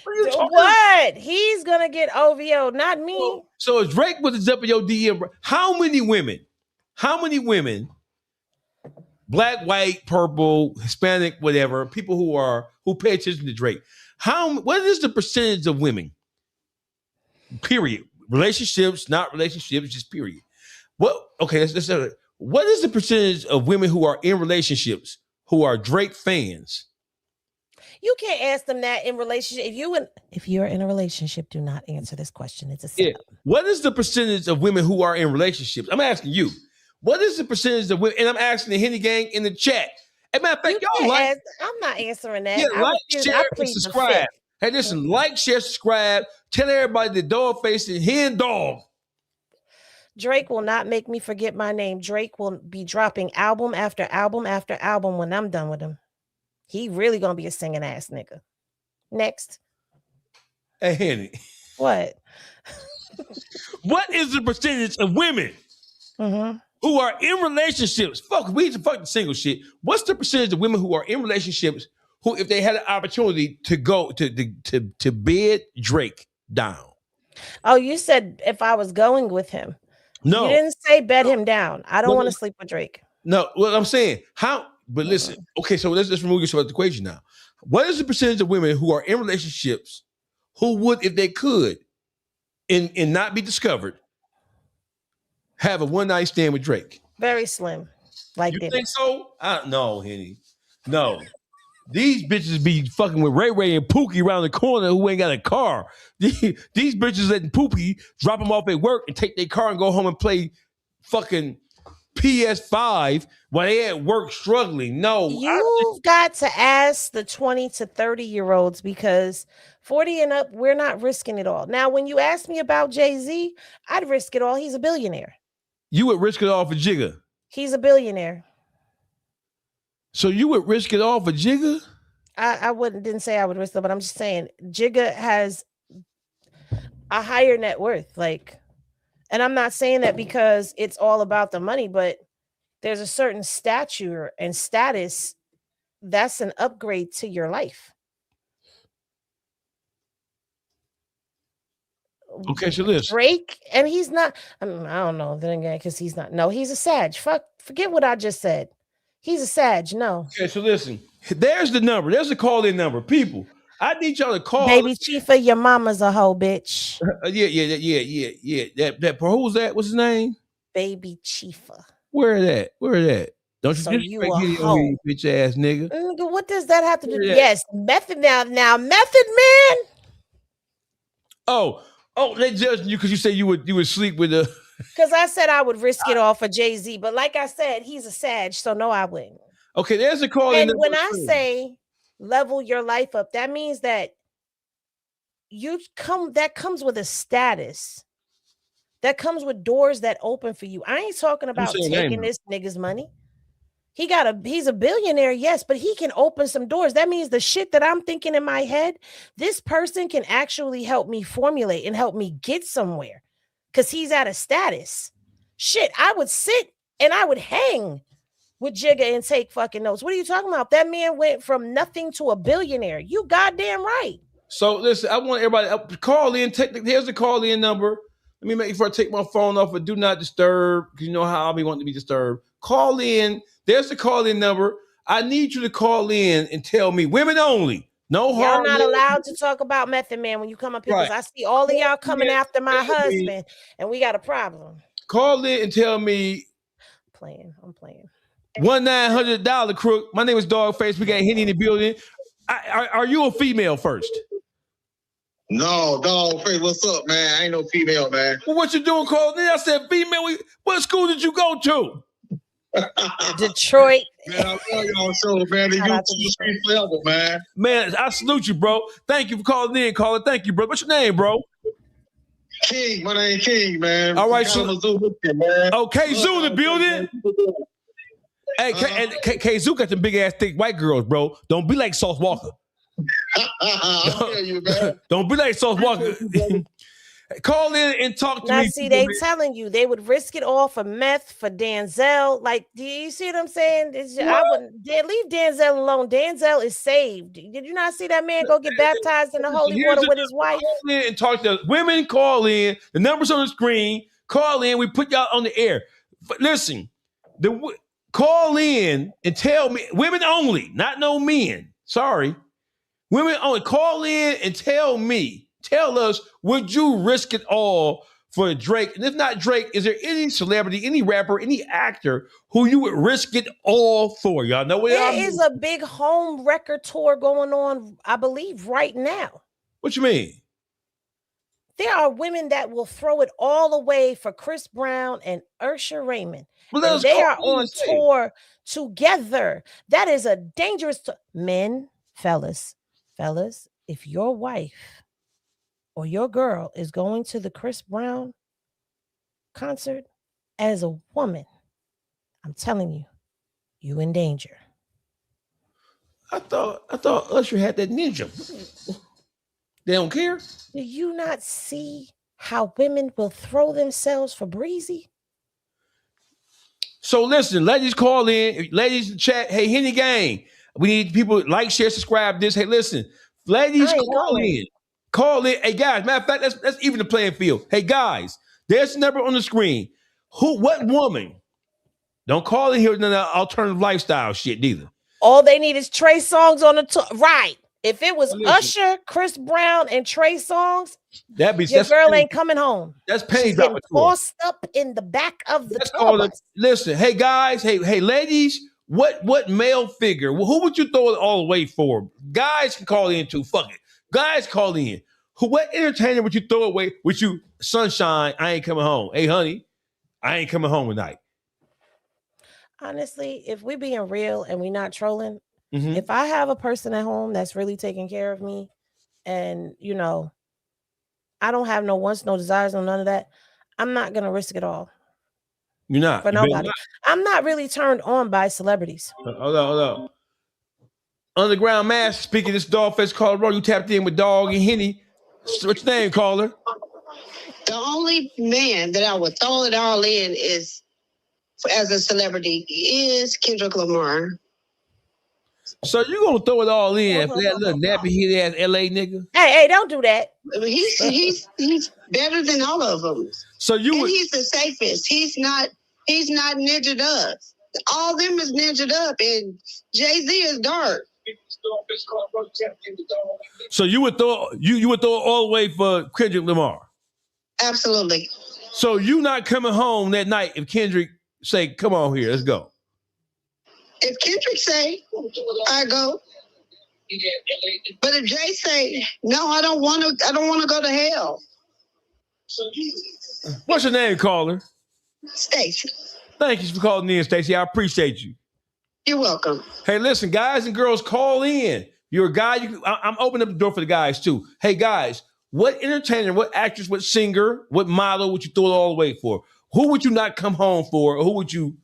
what? He's gonna get OVO'd, not me. So if Drake was up in your DM, how many women, black, white, purple, Hispanic, whatever, people who pay attention to Drake, what is the percentage of women? Period. Relationships, not relationships, just period. What is the percentage of women who are in relationships who are Drake fans? You can't ask them that in relationship. If you're in a relationship, do not answer this question. It's a setup. Yeah. What is the percentage of women who are in relationships? I'm asking you. What is the percentage of women? And I'm asking the Henny gang in the chat. As a matter of fact, y'all I'm not answering that. Yeah, share, and subscribe. Hey, listen, share, subscribe. Tell everybody the Dawgface and Hen Dog. Drake will not make me forget my name. Drake will be dropping album after album after album when I'm done with him. He really gonna be a singing ass nigga. Next. Hey, Henny. What? What is the percentage of women who are in relationships? Fuck the single shit. What's the percentage of women who are in relationships who, if they had an opportunity to go to bed Drake down? Oh, you said if I was going with him. No. You didn't say bed him down. I don't want to sleep with Drake. No, what I'm saying, but listen, okay, so let's remove yourself out of the equation now. What is the percentage of women who are in relationships who would, if they could, and not be discovered, have a one-night stand with Drake? Very slim. You think so? No, Henny. No. These bitches be fucking with Ray Ray and Pookie around the corner who ain't got a car. These bitches letting Pookie drop them off at work and take their car and go home and play fucking PS5 while they at work struggling. No. You've got to ask the 20 to 30-year-olds, because 40 and up, we're not risking it all. Now, when you ask me about Jay-Z, I'd risk it all. He's a billionaire. You would risk it all for Jigga? He's a billionaire. So you would risk it all for Jigga? I didn't say I would risk it, but I'm just saying Jigga has a higher net worth. And I'm not saying that because it's all about the money, but there's a certain stature and status that's an upgrade to your life. Okay, so listen. Drake, and he's not. I don't know. Then again, because he's not. No, he's a Sag. Forget what I just said. He's a Sag. No. Okay, so listen. There's the number. There's the call-in number. People, I need y'all to call. Baby Chifa, your mama's a hoe, bitch. Yeah. That who's that? What's his name? Baby Chifa. Where that? Don't you So just you get a on hoe. here, you bitch ass nigga. Nigga, what does that have to do? Yeah. Yes, Method now, Method Man. Oh, they judging you because you say you would sleep with the. Because I said I would risk it all for Jay-Z, but like I said, he's a Sag, so no, I wouldn't. Okay, there's a call. And when I say level your life up, that means that that comes with a status. That comes with doors that open for you. I ain't talking about taking this nigga's money. He's a billionaire, yes, but he can open some doors. That means the shit that I'm thinking in my head, this person can actually help me formulate and help me get somewhere because he's at a status. Shit, I would sit and I would hang with Jigga and take fucking notes. What are you talking about? That man went from nothing to a billionaire. You goddamn right. So listen, I want everybody to call in. Here's the call-in number. Let me make sure I take my phone off of do not disturb because you know how I'll be wanting to be disturbed. Call in. There's the call-in number. I need you to call in and tell me, women only. No harm. Y'all not allowed to talk about Method Man when you come up here because I see all of y'all coming after my husband and we got a problem. Call in and tell me. I'm playing. $1-900 crook. My name is Dawgface. We got Henny in the building. Are you a female first? No, Dawgface. What's up, man? I ain't no female, man. Well, what you doing calling in? I said female. What school did you go to? Detroit. Man, I love y'all show, man. The YouTube street forever, man. Man, I salute you, bro. Thank you for calling in, caller. Thank you, bro. What's your name, bro? King. My name King, man. All right, so. Okay, Zoo in the building. Hey, K-Zoo got them big ass thick white girls, bro. Don't be like Sauce Walker. Don't be like Sauce Walker. Call in and talk to me. Now, see, they telling you they would risk it all for meth, for Denzel. Like, do you see what I'm saying? I wouldn't leave Denzel alone. Denzel is saved. Did you not see that man go get baptized in the holy water with his wife? Call in and talk to women. Call in. The number's on the screen. Call in. We put y'all on the air. But listen, call in and tell me. Women only, not no men. Sorry, women only. Call in and tell me. Tell us, would you risk it all for Drake? And if not Drake, is there any celebrity, any rapper, any actor who you would risk it all for? Y'all know what there is a big home record tour going on, I believe, right now. What you mean? There are women that will throw it all away for Chris Brown and Usher Raymond. Well, and they are on tour together. That is a dangerous men, fellas, if your wife or your girl is going to the Chris Brown concert as a woman, I'm telling you, you in danger. I thought Usher had that ninja. They don't care. Do you not see how women will throw themselves for Breezy? So listen, ladies, call in. Ladies, chat. Hey, Henny Gang, we need people like, share, subscribe. This. Hey, listen, ladies, call in. Call in. Hey, guys, matter of fact, let's even the playing field. Hey, guys, there's a number on the screen. What woman? Don't call in here with no alternative lifestyle shit neither. All they need is Trey Songz on the tour. Right. If it was Usher, Chris Brown, and Trey Songz, your girl ain't coming home. That's pain. She's getting tossed up in the back of the tour. Listen, hey, guys, hey, ladies, what male figure? Who would you throw it all away for? Guys can call in too. Fuck it. Guys call in. What entertainer would you throw away with you? Sunshine, I ain't coming home. Hey, honey, I ain't coming home tonight. Honestly, if we being real and we not trolling, if I have a person at home that's really taking care of me and, I don't have no wants, no desires, no none of that, I'm not going to risk it all. You're not? For nobody. I'm not really turned on by celebrities. Hold on. Underground Mass speaking this Dawgface Calderon. You tapped in with Dog and Henny. What's your name, caller? The only man that I would throw it all in is, as a celebrity, is Kendrick Lamar. So you gonna throw it all in for that little nappy head ass LA nigga? Hey, don't do that. He's better than all of them. So you and he's the safest. He's not ninja up. All them is ninja up, and Jay-Z is dark. So you would throw it all the way for Kendrick Lamar? Absolutely. So you not coming home that night if Kendrick say, "Come on here, let's go." If Kendrick say, I go. But if Jay say, no, I don't want to go to hell. What's your name, caller? Stacey. Thank you for calling in, Stacey. I appreciate you. You're welcome. Hey, listen, guys and girls, call in. You're a guy. I'm opening up the door for the guys too. Hey, guys, what entertainer, what actress, what singer, what model would you throw it all away for? Who would you not come home for, or who would you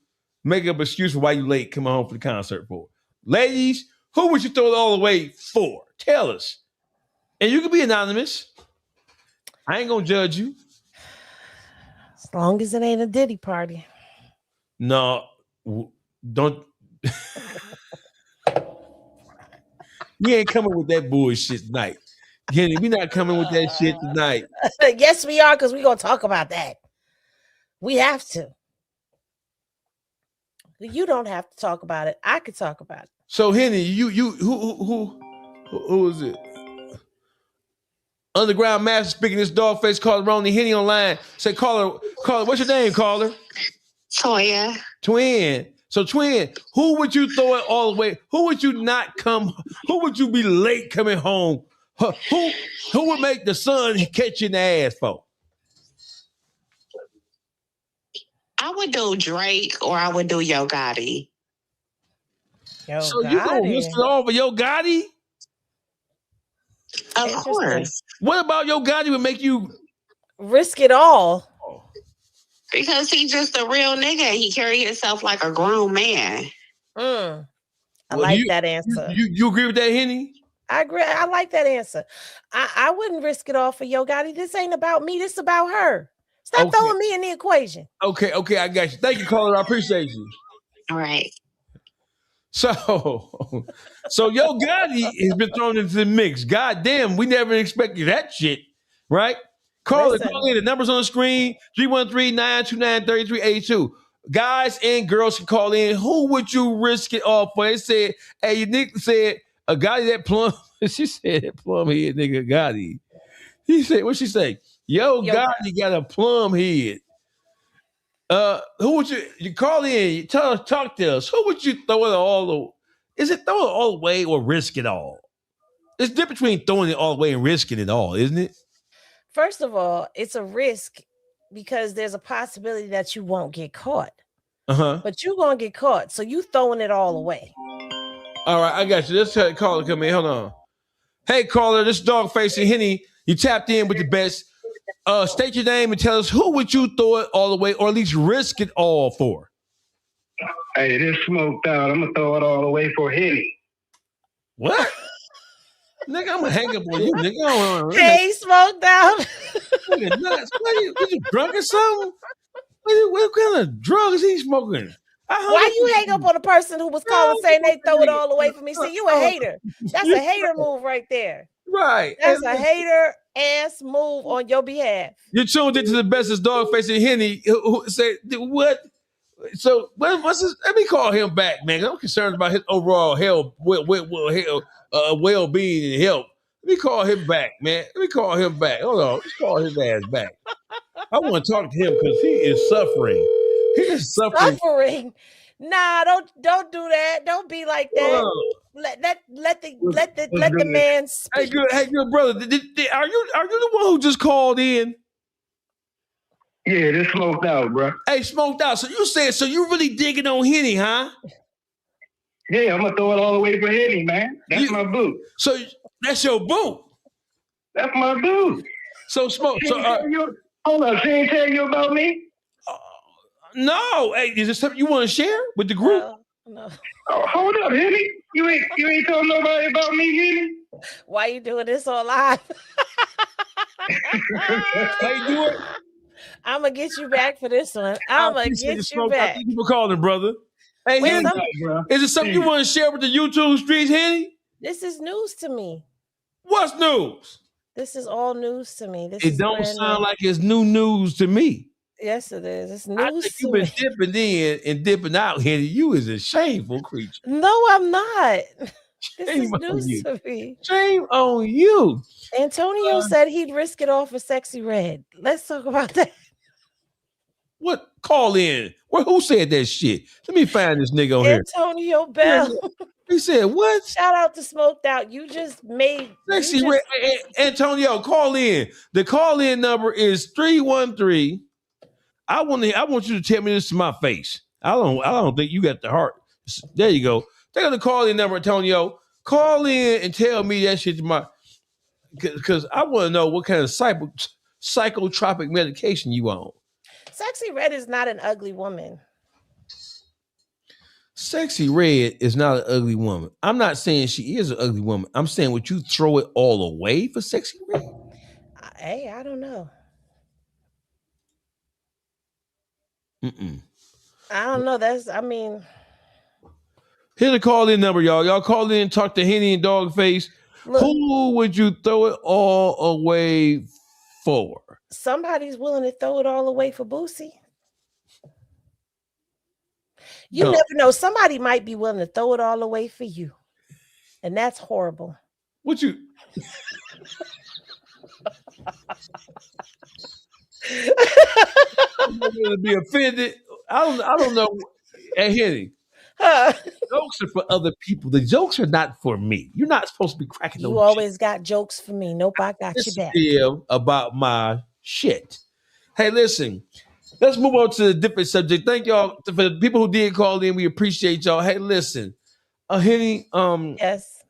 make up an excuse for why you late coming home for the concert for? Ladies, who would you throw it all away for? Tell us. And you can be anonymous. I ain't gonna judge you. As long as it ain't a Diddy party. No, don't. We ain't coming with that bullshit tonight. Kenny, we not coming with that shit tonight. Yes, we are, because we're gonna talk about that. We have to. You don't have to talk about it. I could talk about it. So Henny, who is it? Underground Master speaking this Dawgface Calderon. Henny online. Say, caller, what's your name, caller? Toya. Twin. So Twin, who would you throw it all away? Who would you not come? Who would you be late coming home? Who would make the sun catch you in the ass for? I would do Drake or I would do Yo Gotti. So you gonna risk it all for Yo Gotti? Of course. What about Yo Gotti would make you risk it all? Because he's just a real nigga. He carry himself like a grown man. I like that answer. You agree with that, Henny? I agree. I like that answer. I wouldn't risk it all for Yo Gotti. This ain't about me. This is about her. Stop throwing me in the equation. Okay, I got you. Thank you, caller. I appreciate you. All right. So Yo Gotti has been thrown into the mix. God damn, we never expected that shit, right? Call in. The numbers on the screen, 313-929-3382. Guys and girls can call in. Who would you risk it all for? They said, hey, Nick said, a Gotti that plum. She said that plum head nigga Gotti. He said, what'd she say? Yo Gotti got a plum head. Who would you call in? Talk to us. Who would you throw it all? Is it throw it all away or risk it all? It's different between throwing it all away and risking it all, isn't it? First of all, it's a risk because there's a possibility that you won't get caught. But you're gonna get caught, so you throwing it all away. All right, I got you. Let's tell the caller come in. Hold on. Hey, caller, this is Dawgface and Henny. You tapped in with the best. State your name and tell us who would you throw it all away or at least risk it all for? Hey, this smoked out. I'm gonna throw it all away for Henny. What? Nigga, I'm gonna hang up on you, nigga. Hey, smoked out. Nigga, nuts. What, you drunk or something? What kind of drugs he smoking? Why you hang up on the person who was calling saying they throw it all away for me? See, you a hater. That's a hater move right there. Right. That's a hater ass move on your behalf. You tuned into the best of Dawgface and Henny. Who say what? So what's this? Let me call him back, man. I'm concerned about his overall well-being and health. Let me call him back, man. Let me call him back. Hold on. Let's call his ass back. I want to talk to him because he is suffering. He is suffering. Nah, don't do that. Don't be like that. Let the man speak. Hey, good brother. Are you the one who just called in? Yeah, this smoked out, bro. Hey, smoked out. So you said, so you really digging on Henny, huh? Yeah, I'm gonna throw it all away for Henny, man. That's my boo. So that's your boo. That's my boo. So smoke. Hold up, she ain't tell you about me? No. Hey, is there something you want to share with the group? No. Oh, hold up, Henny. You ain't told nobody about me, Henny. Why you doing this on live? How you doing? I'm gonna get you back for this one. I'm gonna get you back. Thank you for calling, brother. Hey, Henny, is it something you want to share with the YouTube streets, Henny? This is news to me. What's news? This is all news to me. It don't sound like it's new news to me. Yes, it is. It's news I think to you've been me. dipping in and dipping out, Henny. You is a shameful creature. No, I'm not. This Shame is on news you. to me. Shame on you. Antonio said he'd risk it all for Sexy Red. Let's talk about that. What? Call in. Well, who said that shit? Let me find this nigga on here. Antonio Bell. He said what? Shout out to Smoked Out. You just made Sexy Red. Antonio, call in. The call in number is 313. I want you to tell me this to my face. I don't think you got the heart. There you go. They got the call in number, Antonio. Call in and tell me that shit to my, because I want to know what kind of psychotropic medication you on. Sexy Red is not an ugly woman. Sexy Red is not an ugly woman. I'm not saying she is an ugly woman. I'm saying would you throw it all away for Sexy Red? Hey, I don't know. I don't know. Here's the call-in number, y'all. Y'all call in, talk to Henny and Dawgface. Look, who would you throw it all away for? Somebody's willing to throw it all away for Boosie. You never know. Somebody might be willing to throw it all away for you. And that's horrible. What you... I'm going to be offended. I don't know. Hey, Henny. Jokes are for other people. The jokes are not for me. You're not supposed to be cracking those. You always got jokes for me. Nope, I got you back. About my shit. Hey, listen. Let's move on to a different subject. Thank y'all for the people who did call in. We appreciate y'all. Hey, listen. Henny, yes.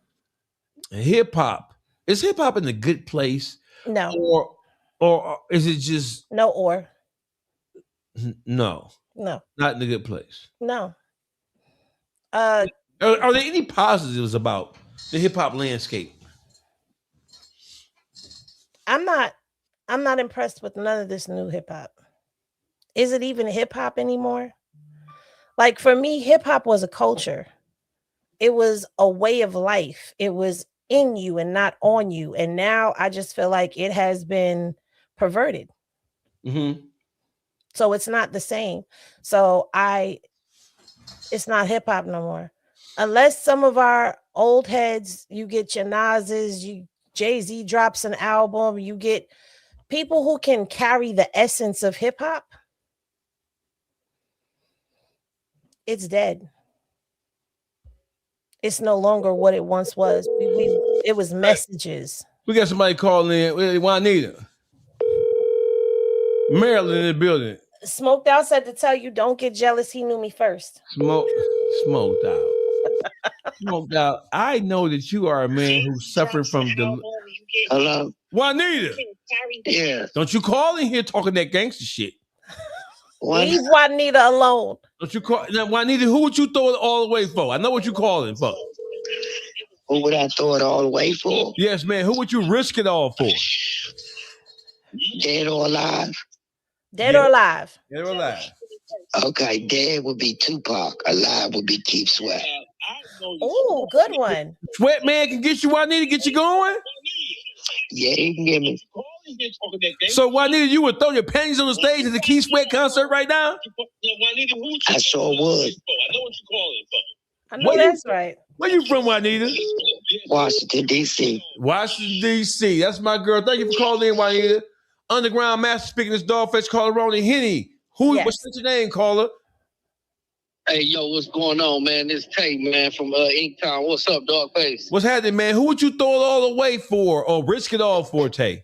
Hip hop. Is hip hop in a good place? No. Or is it just no? No. Not in a good place. No. Are there any positives about the hip hop landscape? I'm not impressed with none of this new hip hop. Is it even hip hop anymore? Like for me, hip hop was a culture. It was a way of life. It was in you and not on you. And now I just feel like it has been perverted. Mm-hmm. So it's not the same. So it's not hip hop no more. Unless some of our old heads, you get your Nas's, Jay-Z drops an album, you get people who can carry the essence of hip hop. It's dead. It's no longer what it once was. It was messages. We got somebody calling in. Juanita. Maryland in the building. Smoked Out said to tell you, don't get jealous. He knew me first. Smoked out. Smoked out. I know that you are a man who's suffering from Hello? Juanita. Yeah. Don't you call in here talking that gangster shit. Leave Juanita alone. Don't you call now, Juanita? Who would you throw it all away for? I know what you calling for. Who would I throw it all away for? Yes, man. Who would you risk it all for? Dead or alive? Dead or alive? Dead or alive. Okay, dead would be Tupac. Alive would be Keith Sweat. Oh, good one. Sweat man can get you, Juanita, get you going? Yeah, he can get me. So, Juanita, you would throw your panties on the stage at the Keith Sweat concert right now? I sure would. I know that's right. Where you from, Juanita? Washington, D.C. Washington, D.C. That's my girl. Thank you for calling in, Juanita. Underground Master speaking this Dawgface Calderon and Henny. What's your name, caller? Hey, yo, what's going on, man? This Tay, man, from Inktown. What's up, Dawgface? What's happening, man? Who would you throw it all away for or risk it all for, Tay?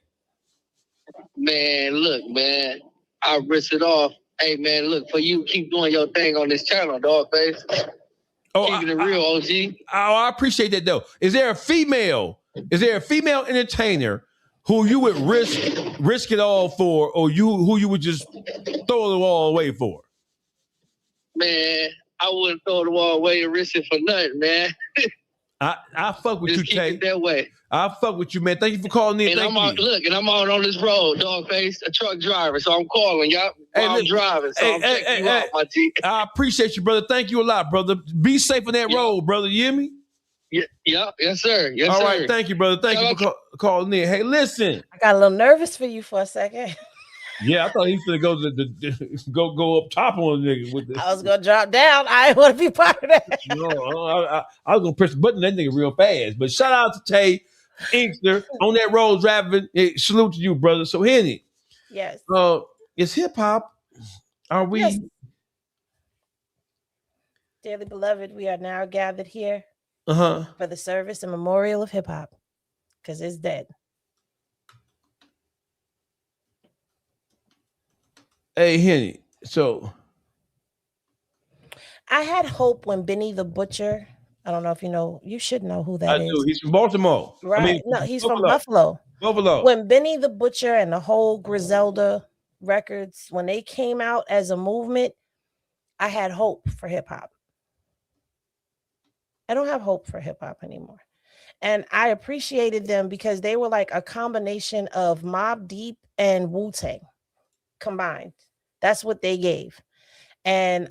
Man, look, man, I risk it off. Hey, man, look, for you, keep doing your thing on this channel, Dawgface. Keeping it real, OG. I appreciate that, though. Is there a female entertainer who you would risk it all for, or who you would just throw it all away for? Man, I wouldn't throw it all away and risk it for nothing, man. I fuck with Just you, Tay. Keep it that way. I fuck with you, man. Thank you for calling in. And I'm out on this road, Dawgface, a truck driver. So I'm calling y'all while I'm driving. So I'm checking you out, my G. I appreciate you, brother. Thank you a lot, brother. Be safe on that road, brother. You hear me? Yeah, yes, sir. Yes, All sir. right, thank you, brother. Thank you for calling in. Hey, listen. I got a little nervous for you for a second. Yeah, I thought he was gonna go up top on the nigga with this. I was gonna drop down. I didn't want to be part of that. No, I was gonna press the button on that nigga real fast. But shout out to Tay Inkster on that road driving. Hey, salute to you, brother. So Henny. Yes. It's hip hop. Are we? Yes. Dearly beloved, we are now gathered here for the service and memorial of hip hop because it's dead. Hey, Henny. So I had hope when Benny the Butcher. I don't know if you know. You should know who that is. I do. He's from Baltimore. Right? No, he's from Buffalo. Buffalo. When Benny the Butcher and the whole Griselda records, when they came out as a movement, I had hope for hip hop. I don't have hope for hip hop anymore. And I appreciated them because they were like a combination of Mobb Deep and Wu-Tang combined. That's what they gave. And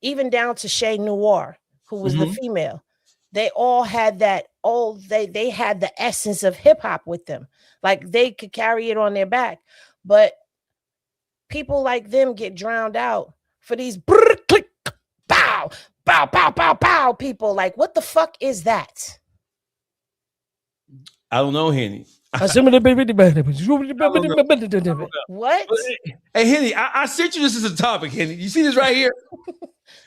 even down to Shay Noir, who was the female, they all had that, they had the essence of hip hop with them. Like they could carry it on their back. But people like them get drowned out for these click, bow, bow, bow, bow, bow people. Like, what the fuck is that? I don't know, Henny. What? Hey, Henny, I sent you this as a topic, Henny. You see this right here?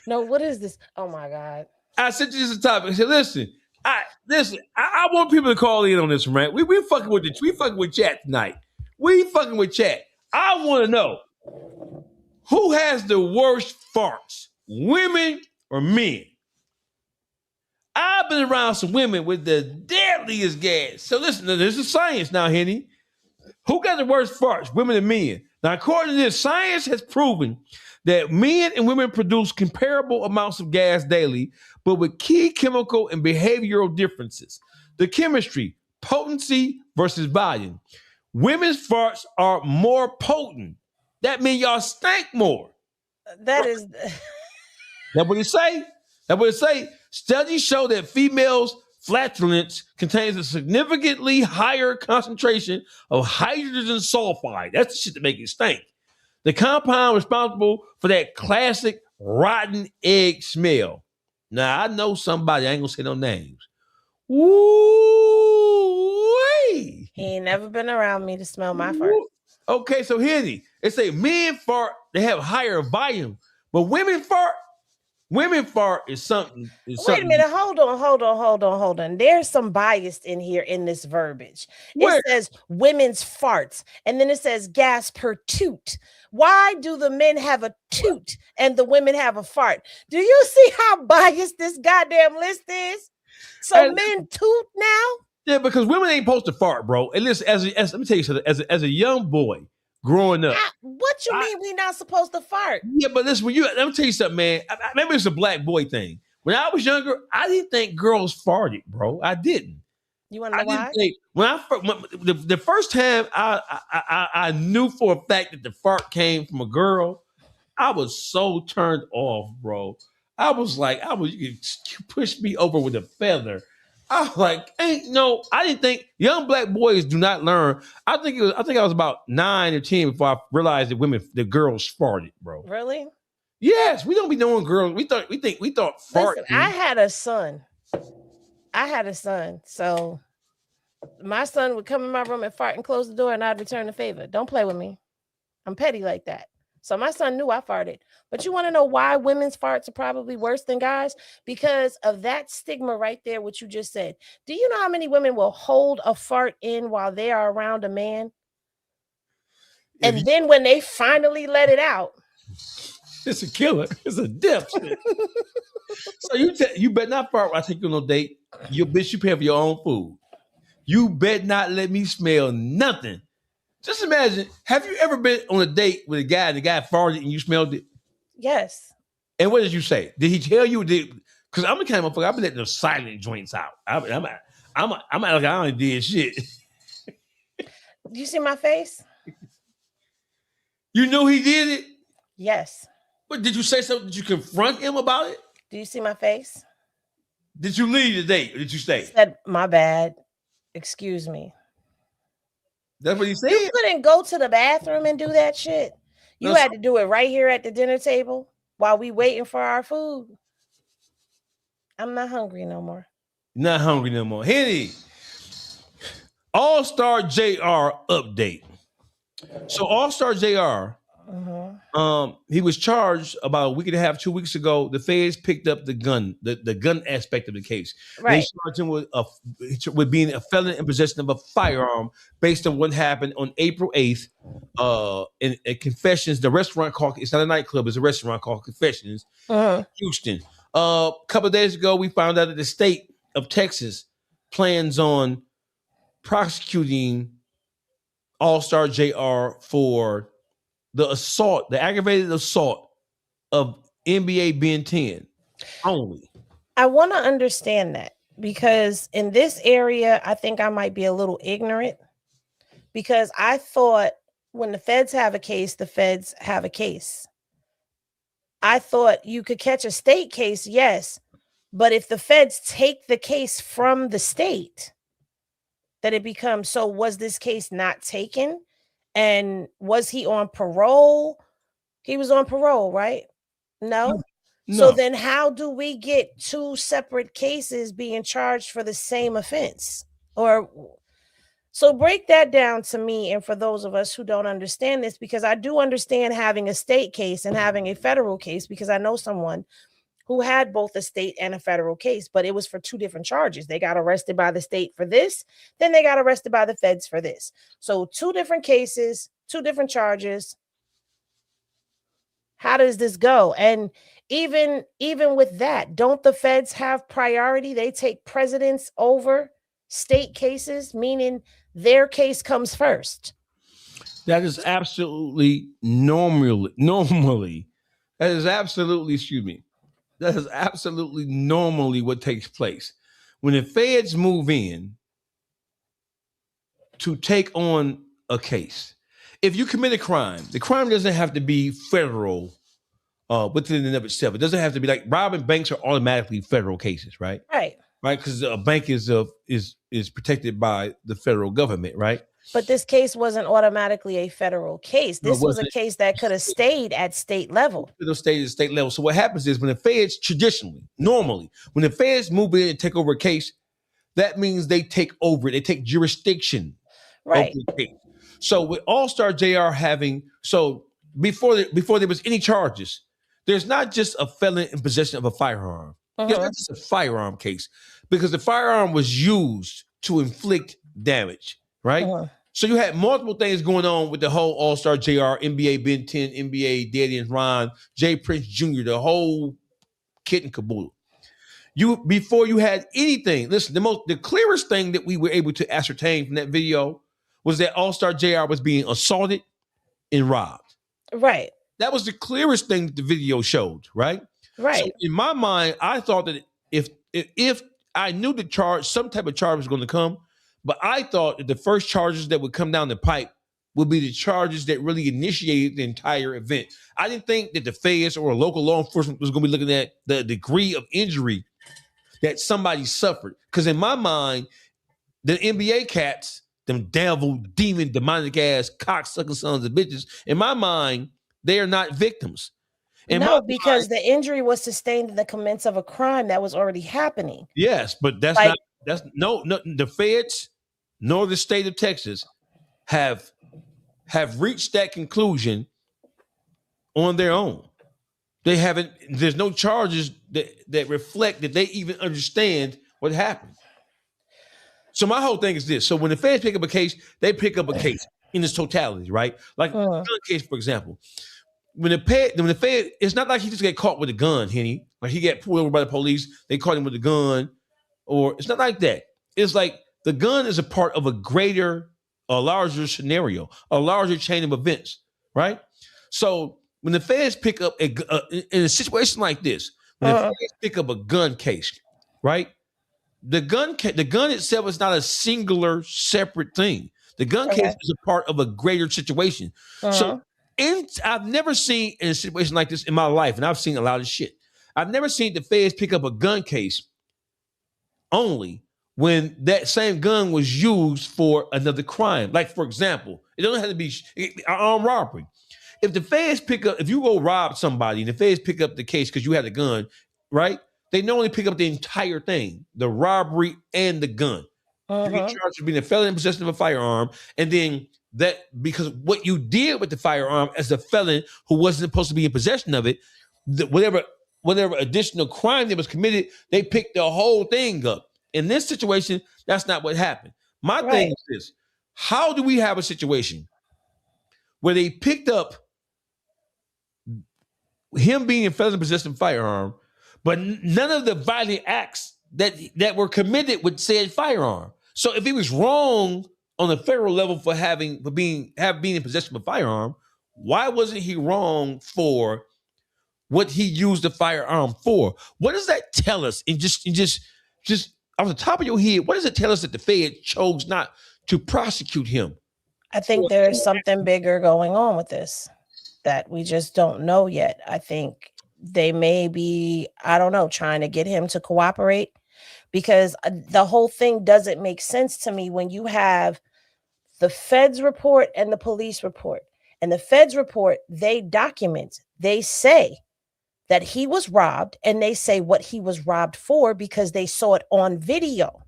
No, what is this? Oh my God. I sent you this as a topic. I said, listen, I want people to call in on this, right? We fucking with chat tonight. We fucking with chat. I want to know who has the worst farts, women or men? I've been around some women with the deadliest gas. So listen, this is science now, Henny. Who got the worst farts, women and men? Now, according to this, science has proven that men and women produce comparable amounts of gas daily, but with key chemical and behavioral differences. The chemistry, potency versus volume. Women's farts are more potent. That means y'all stink more. That is... That's what it say. That's what it say. Studies show that females' flatulence contains a significantly higher concentration of hydrogen sulfide. That's the shit that makes it stink. The compound responsible for that classic rotten egg smell. Now, I know somebody, I ain't gonna say no names. Ooh-wee. He ain't never been around me to smell my fart. Okay, so Henny, they say men fart, they have higher volume, but women fart is something. Wait a minute. Hold on. There's some bias in here in this verbiage. It says women's farts, and then it says gas per toot. Why do the men have a toot and the women have a fart? Do you see how biased this goddamn list is? So men toot now? Yeah, because women ain't supposed to fart, bro. And listen, let me tell you something. As a young boy growing up, what you mean we not supposed to fart? Yeah, but listen, let me tell you something, man. Maybe it's a black boy thing. When I was younger, I didn't think girls farted, bro. I didn't. You want to know why? The first time I knew for a fact that the fart came from a girl, I was so turned off, bro. You could push me over with a feather. I was like, I didn't think young black boys do not learn. I think I was about 9 or 10 before I realized that the girls farted, bro. Really? Yes, we don't be knowing girls. We thought fart. Listen, I had a son. So my son would come in my room and fart and close the door, and I'd return the favor. Don't play with me. I'm petty like that. So my son knew I farted. But you want to know why women's farts are probably worse than guys? Because of that stigma right there, what you just said. Do you know how many women will hold a fart in while they are around a man? And then when they finally let it out, it's a killer. It's a dip. So you better not fart when I take you on no date. You pay for your own food. You better not let me smell nothing. Just imagine, have you ever been on a date with a guy and the guy farted and you smelled it? Yes. And what did you say? Did he tell you? Because I'm the kind of motherfucker, I've been letting those silent joints out. I'm like I don't did shit. Do you see my face? You knew he did it? Yes. But did you say something? Did you confront him about it? Do you see my face? Did you leave the date? Or did you stay? Said, my bad. Excuse me. That's what he said. You couldn't go to the bathroom and do that shit. You had to do it right here at the dinner table while we waiting for our food. I'm not hungry no more. Not hungry no more. Henny, Allstar Jr. update. So Allstar Jr. He was charged about a week and a half, 2 weeks ago. The feds picked up the gun, the gun aspect of the case. Right. They charged him with being a felon in possession of a firearm based on what happened on April 8th. In Confessions, the restaurant called, it's not a nightclub, it's a restaurant called Confessions, Houston. A couple of days ago, we found out that the state of Texas plans on prosecuting Allstar Jr. for the assault, the aggravated assault of NBA Ben 10 only. I want to understand that because in this area, I think I might be a little ignorant because I thought when the feds have a case, the feds have a case. I thought you could catch a state case, yes, but if the feds take the case from the state, that it becomes, so was this case not taken? And was he on parole? He was on parole, right? No. So then how do we get two separate cases being charged for the same offense? Or so break that down to me and for those of us who don't understand this, because I do understand having a state case and having a federal case, because I know someone who had both a state and a federal case, but it was for two different charges. They got arrested by the state for this, then they got arrested by the feds for this. So two different cases, two different charges. How does this go? And even with that, don't the feds have priority? They take precedence over state cases, meaning their case comes first. That is absolutely normally. That is absolutely, excuse me. That is absolutely normally what takes place. When the feds move in to take on a case, if you commit a crime, the crime doesn't have to be federal within and of itself. It doesn't have to be like robbing banks are automatically federal cases, right? Right. Right, because a bank is protected by the federal government, right? But this case wasn't automatically a federal case. This was a case that could have stayed at state level. It stayed at state level. So what happens is when the feds normally, when the feds move in and take over a case, that means they take over it. They take jurisdiction. Right. Over the case. So with Allstar Jr. having, so before there was any charges, there's not just a felon in possession of a firearm. It's not just a firearm case because the firearm was used to inflict damage, right? So you had multiple things going on with the whole Allstar Jr., NBA Ben 10, NBA Deadend Ron, Jay Prince Jr., the whole kit and caboodle. Before you had anything, listen, the clearest thing that we were able to ascertain from that video was that Allstar Jr. was being assaulted and robbed. Right. That was the clearest thing that the video showed, right? Right. So in my mind, I thought that if I knew the charge, some type of charge was going to come, but I thought that the first charges that would come down the pipe would be the charges that really initiated the entire event. I didn't think that the feds or local law enforcement was going to be looking at the degree of injury that somebody suffered. Because in my mind, the NBA cats, them devil, demon, demonic ass, cocksucking sons of bitches, in my mind, they are not victims. No, because the injury was sustained in the commence of a crime that was already happening. Yes, but that's no, the feds nor the state of Texas have reached that conclusion on their own. They haven't, there's no charges that reflect that they even understand what happened. So my whole thing is this. So when the feds pick up a case, they pick up a case in its totality, right? Like the gun case, for example. When the fed, it's not like he just got caught with a gun, Henny. Like he got pulled over by the police, they caught him with a gun, or it's not like that. It's like the gun is a part of a larger scenario, a larger chain of events, right? So when the feds pick up in a situation like this, When the feds pick up a gun case, right? The gun itself is not a singular, separate thing. The gun case is a part of a greater situation. So I've never seen in a situation like this in my life, and I've seen a lot of shit. I've never seen the feds pick up a gun case only when that same gun was used for another crime. Like, for example, it doesn't have to be armed robbery. If you go rob somebody and the feds pick up the case because you had a gun, right? They normally pick up the entire thing, the robbery and the gun. You get charged with being a felon in possession of a firearm, and then that because what you did with the firearm as a felon who wasn't supposed to be in possession of it, whatever additional crime that was committed, they picked the whole thing up. In this situation, that's not what happened. My thing is this: how do we have a situation where they picked up him being in felon in possession of a firearm, but none of the violent acts that were committed with said firearm? So if he was wrong on the federal level for being in possession of a firearm, why wasn't he wrong for what he used the firearm for? What does that tell us? And just off the top of your head, what does it tell us that the Fed chose not to prosecute him? I think there's something bigger going on with this that we just don't know yet. I think they may be, I don't know, trying to get him to cooperate, because the whole thing doesn't make sense to me when you have the feds report and the police report. And the feds report, they document, they say that he was robbed, and they say what he was robbed for because they saw it on video.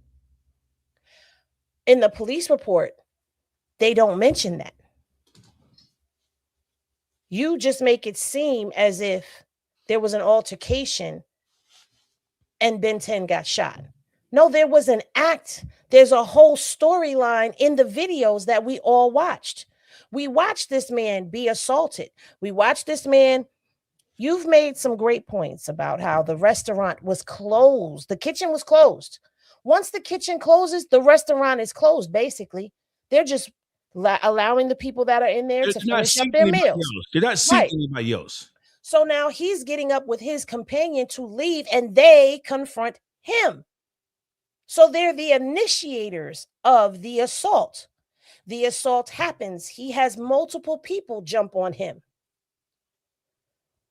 In the police report, they don't mention that. You just make it seem as if there was an altercation and Ben 10 got shot. No, there was an act. There's a whole storyline in the videos that we all watched. We watched this man be assaulted. We watched this man. You've made some great points about how the restaurant was closed. The kitchen was closed. Once the kitchen closes, the restaurant is closed, basically. They're just allowing the people that are in there to finish up their meals. They're not seeing anybody else. So now he's getting up with his companion to leave, and they confront him. So they're the initiators of the assault. The assault happens. He has multiple people jump on him.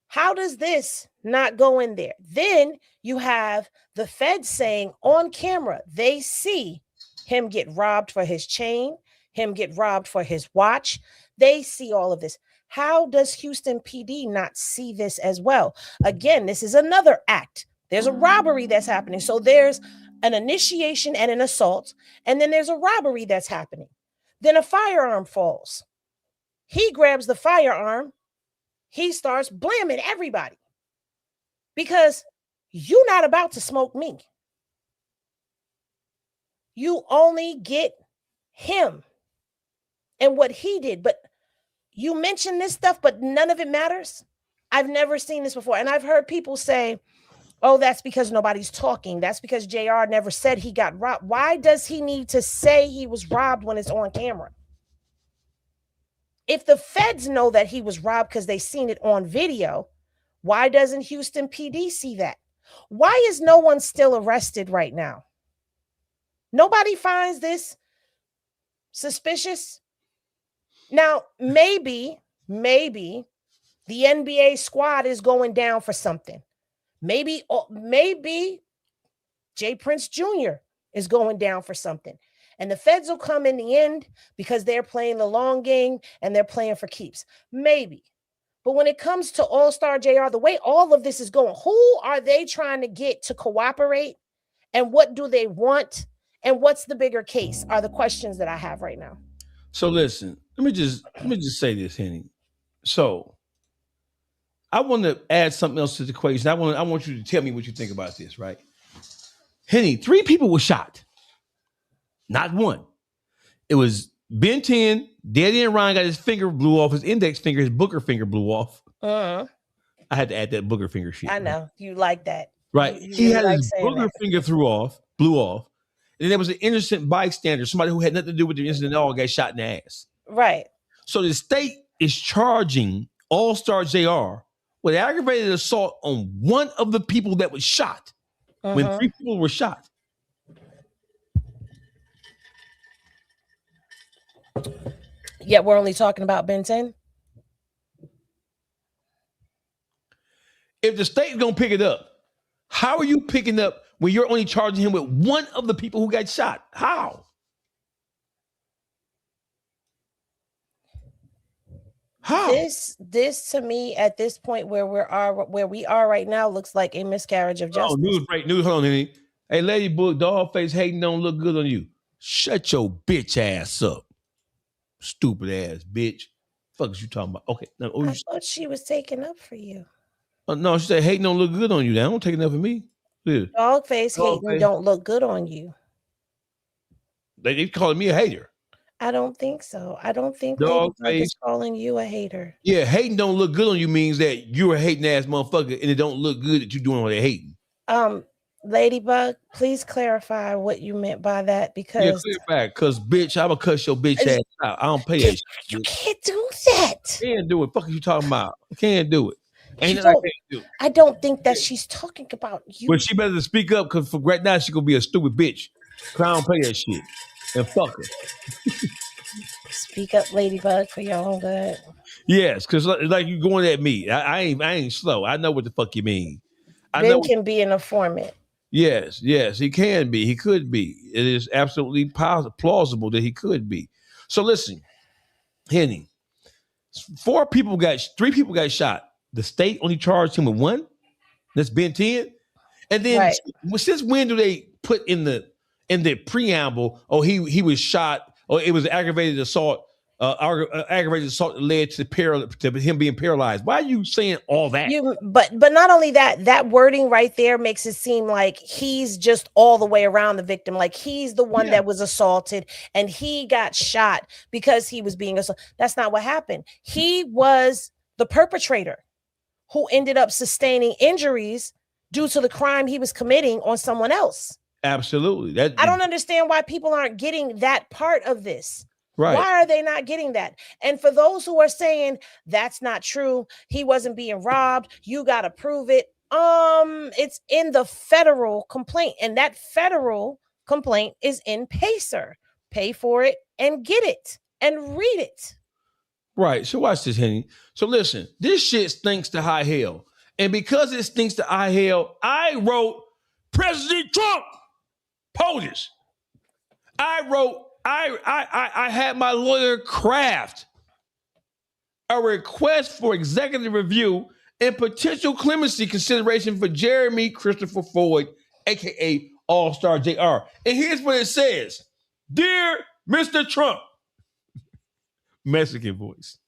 How does this not go in there? Then you have the feds saying on camera, they see him get robbed for his chain, him get robbed for his watch. They see all of this. How does Houston PD not see this as well? Again, this is another act. There's a robbery that's happening. So there's an initiation and an assault, and then there's a robbery that's happening. Then a firearm falls. He grabs the firearm. He starts blaming everybody because you're not about to smoke me. You only get him and what he did. But you mentioned this stuff, but none of it matters. I've never seen this before. And I've heard people say, oh, that's because nobody's talking. That's because JR never said he got robbed. Why does he need to say he was robbed when it's on camera? If the feds know that he was robbed because they seen it on video, why doesn't Houston PD see that? Why is no one still arrested right now? Nobody finds this suspicious. Now, maybe the NBA squad is going down for something. Maybe Jay Prince Jr. is going down for something. And the feds will come in the end because they're playing the long game and they're playing for keeps. Maybe. But when it comes to Allstar Jr., the way all of this is going, who are they trying to get to cooperate? And what do they want? And what's the bigger case are the questions that I have right now. So listen, let me just say this, Henny. So I want to add something else to the equation. I want you to tell me what you think about this, right? Henny, 3 people were shot. Not one. It was Ben 10, Deadend Ron got his finger blew off, his index finger, his booger finger blew off. I had to add that booger finger shit. I know. You like that. Right. He had his booger finger blew off. And then there was an innocent bystander, somebody who had nothing to do with the incident at all, got shot in the ass. Right. So the state is charging Allstar Jr. with aggravated assault on one of the people that was shot when 3 people were shot. Yet we're only talking about Ben 10. If the state is going to pick it up, how are you picking up when you're only charging him with one of the people who got shot? How? This to me at this point where we are right now looks like a miscarriage of justice. News break. Hold on, Henny. Hey, Ladybug, Dawgface hating don't look good on you. Shut your bitch ass up. Stupid ass bitch. Fuck is you talking about? Okay. Now, I thought she was taking up for you. No, she said hating don't look good on you. That don't take enough of me. Yeah. Dawgface hating don't look good on you. They calling me a hater. I don't think so. I don't think Dawgface is calling you a hater. Yeah, hating don't look good on you means that you're a hating ass motherfucker and it don't look good that you're doing all that hating. Ladybug, please clarify what you meant by that because bitch, I'm gonna cuss your bitch ass out. I don't pay that shit. You can't do that. Can't do it. Fuck you talking about? Can't do it. I don't think that she's talking about you. But she better speak up because for right now she gonna be a stupid bitch. Cause I don't pay that shit. And fuck her. Speak up, Ladybug, for your own good. Yes, because like you going at me. I ain't slow. I know what the fuck you mean. Ben can be an informant. Yes, he can be. He could be. It is absolutely plausible that he could be. So listen, Henny, 3 people got shot. The state only charged him with 1. That's Ben 10. And then since when do they put in the preamble? Oh, he was shot. Or it was aggravated assault. Aggravated assault that led to him being paralyzed. Why are you saying all that? But not only that wording right there makes it seem like he's just all the way around the victim. Like he's the one that was assaulted and he got shot because he was being assaulted. That's not what happened. He was the perpetrator who ended up sustaining injuries due to the crime he was committing on someone else. Absolutely. I don't understand why people aren't getting that part of this. Right. Why are they not getting that? And for those who are saying that's not true, he wasn't being robbed, you got to prove it. It's in the federal complaint, and that federal complaint is in Pacer. Pay for it and get it and read it. Right. So watch this, Henny. So listen, this shit stinks to high hell. And because it stinks to high hell, I wrote President Trump. POTUS. I had my lawyer craft a request for executive review and potential clemency consideration for Jeremy Christopher Ford, aka Allstar Jr. And here's what it says. Dear Mr. Trump, Mexican voice,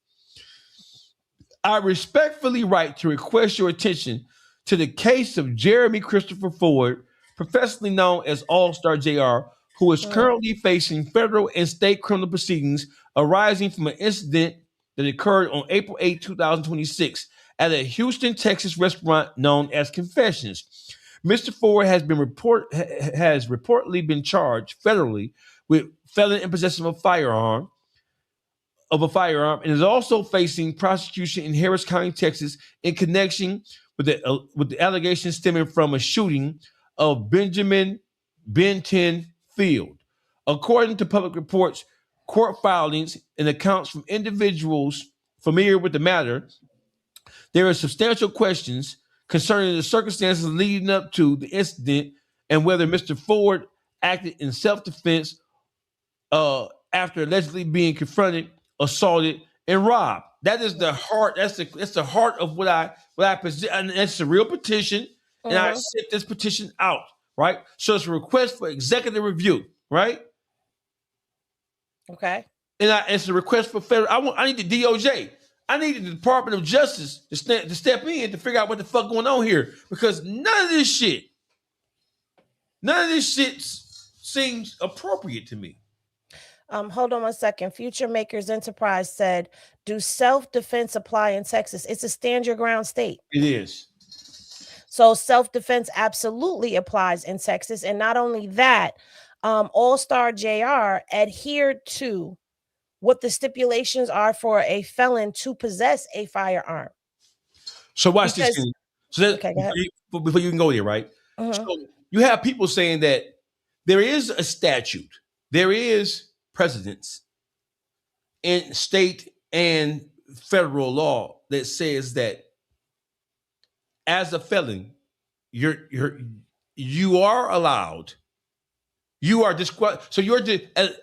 I respectfully write to request your attention to the case of Jeremy Christopher Ford, professionally known as Allstar Jr., who is currently facing federal and state criminal proceedings arising from an incident that occurred on April 8, 2026 at a Houston, Texas restaurant known as Confessions. Mr. Ford has reportedly been charged federally with felon in possession of a firearm, and is also facing prosecution in Harris County, Texas, in connection with the allegations stemming from a shooting of Benjamin Ben 10 Field. According to public reports, court filings, and accounts from individuals familiar with the matter, there are substantial questions concerning the circumstances leading up to the incident and whether Mr. Ford acted in self-defense after allegedly being confronted, assaulted, and robbed. That is the heart. That's the heart of what I present, and it's a real petition. And I sent this petition out, right? So it's a request for executive review, right? Okay. And it's a request for federal. I need the DOJ. I need the Department of Justice to step in to figure out what the fuck going on here, because none of this shit seems appropriate to me. Hold on 1 second. Future Makers Enterprise said, do self-defense apply in Texas? It's a stand your ground state. It is. So self-defense absolutely applies in Texas. And not only that, Allstar Jr. adhered to what the stipulations are for a felon to possess a firearm. So watch this. So that, okay, go ahead. before you can go there, right? So you have people saying that there is a statute, there is precedents in state and federal law that says that as a felon, you are allowed. You are disqualified. So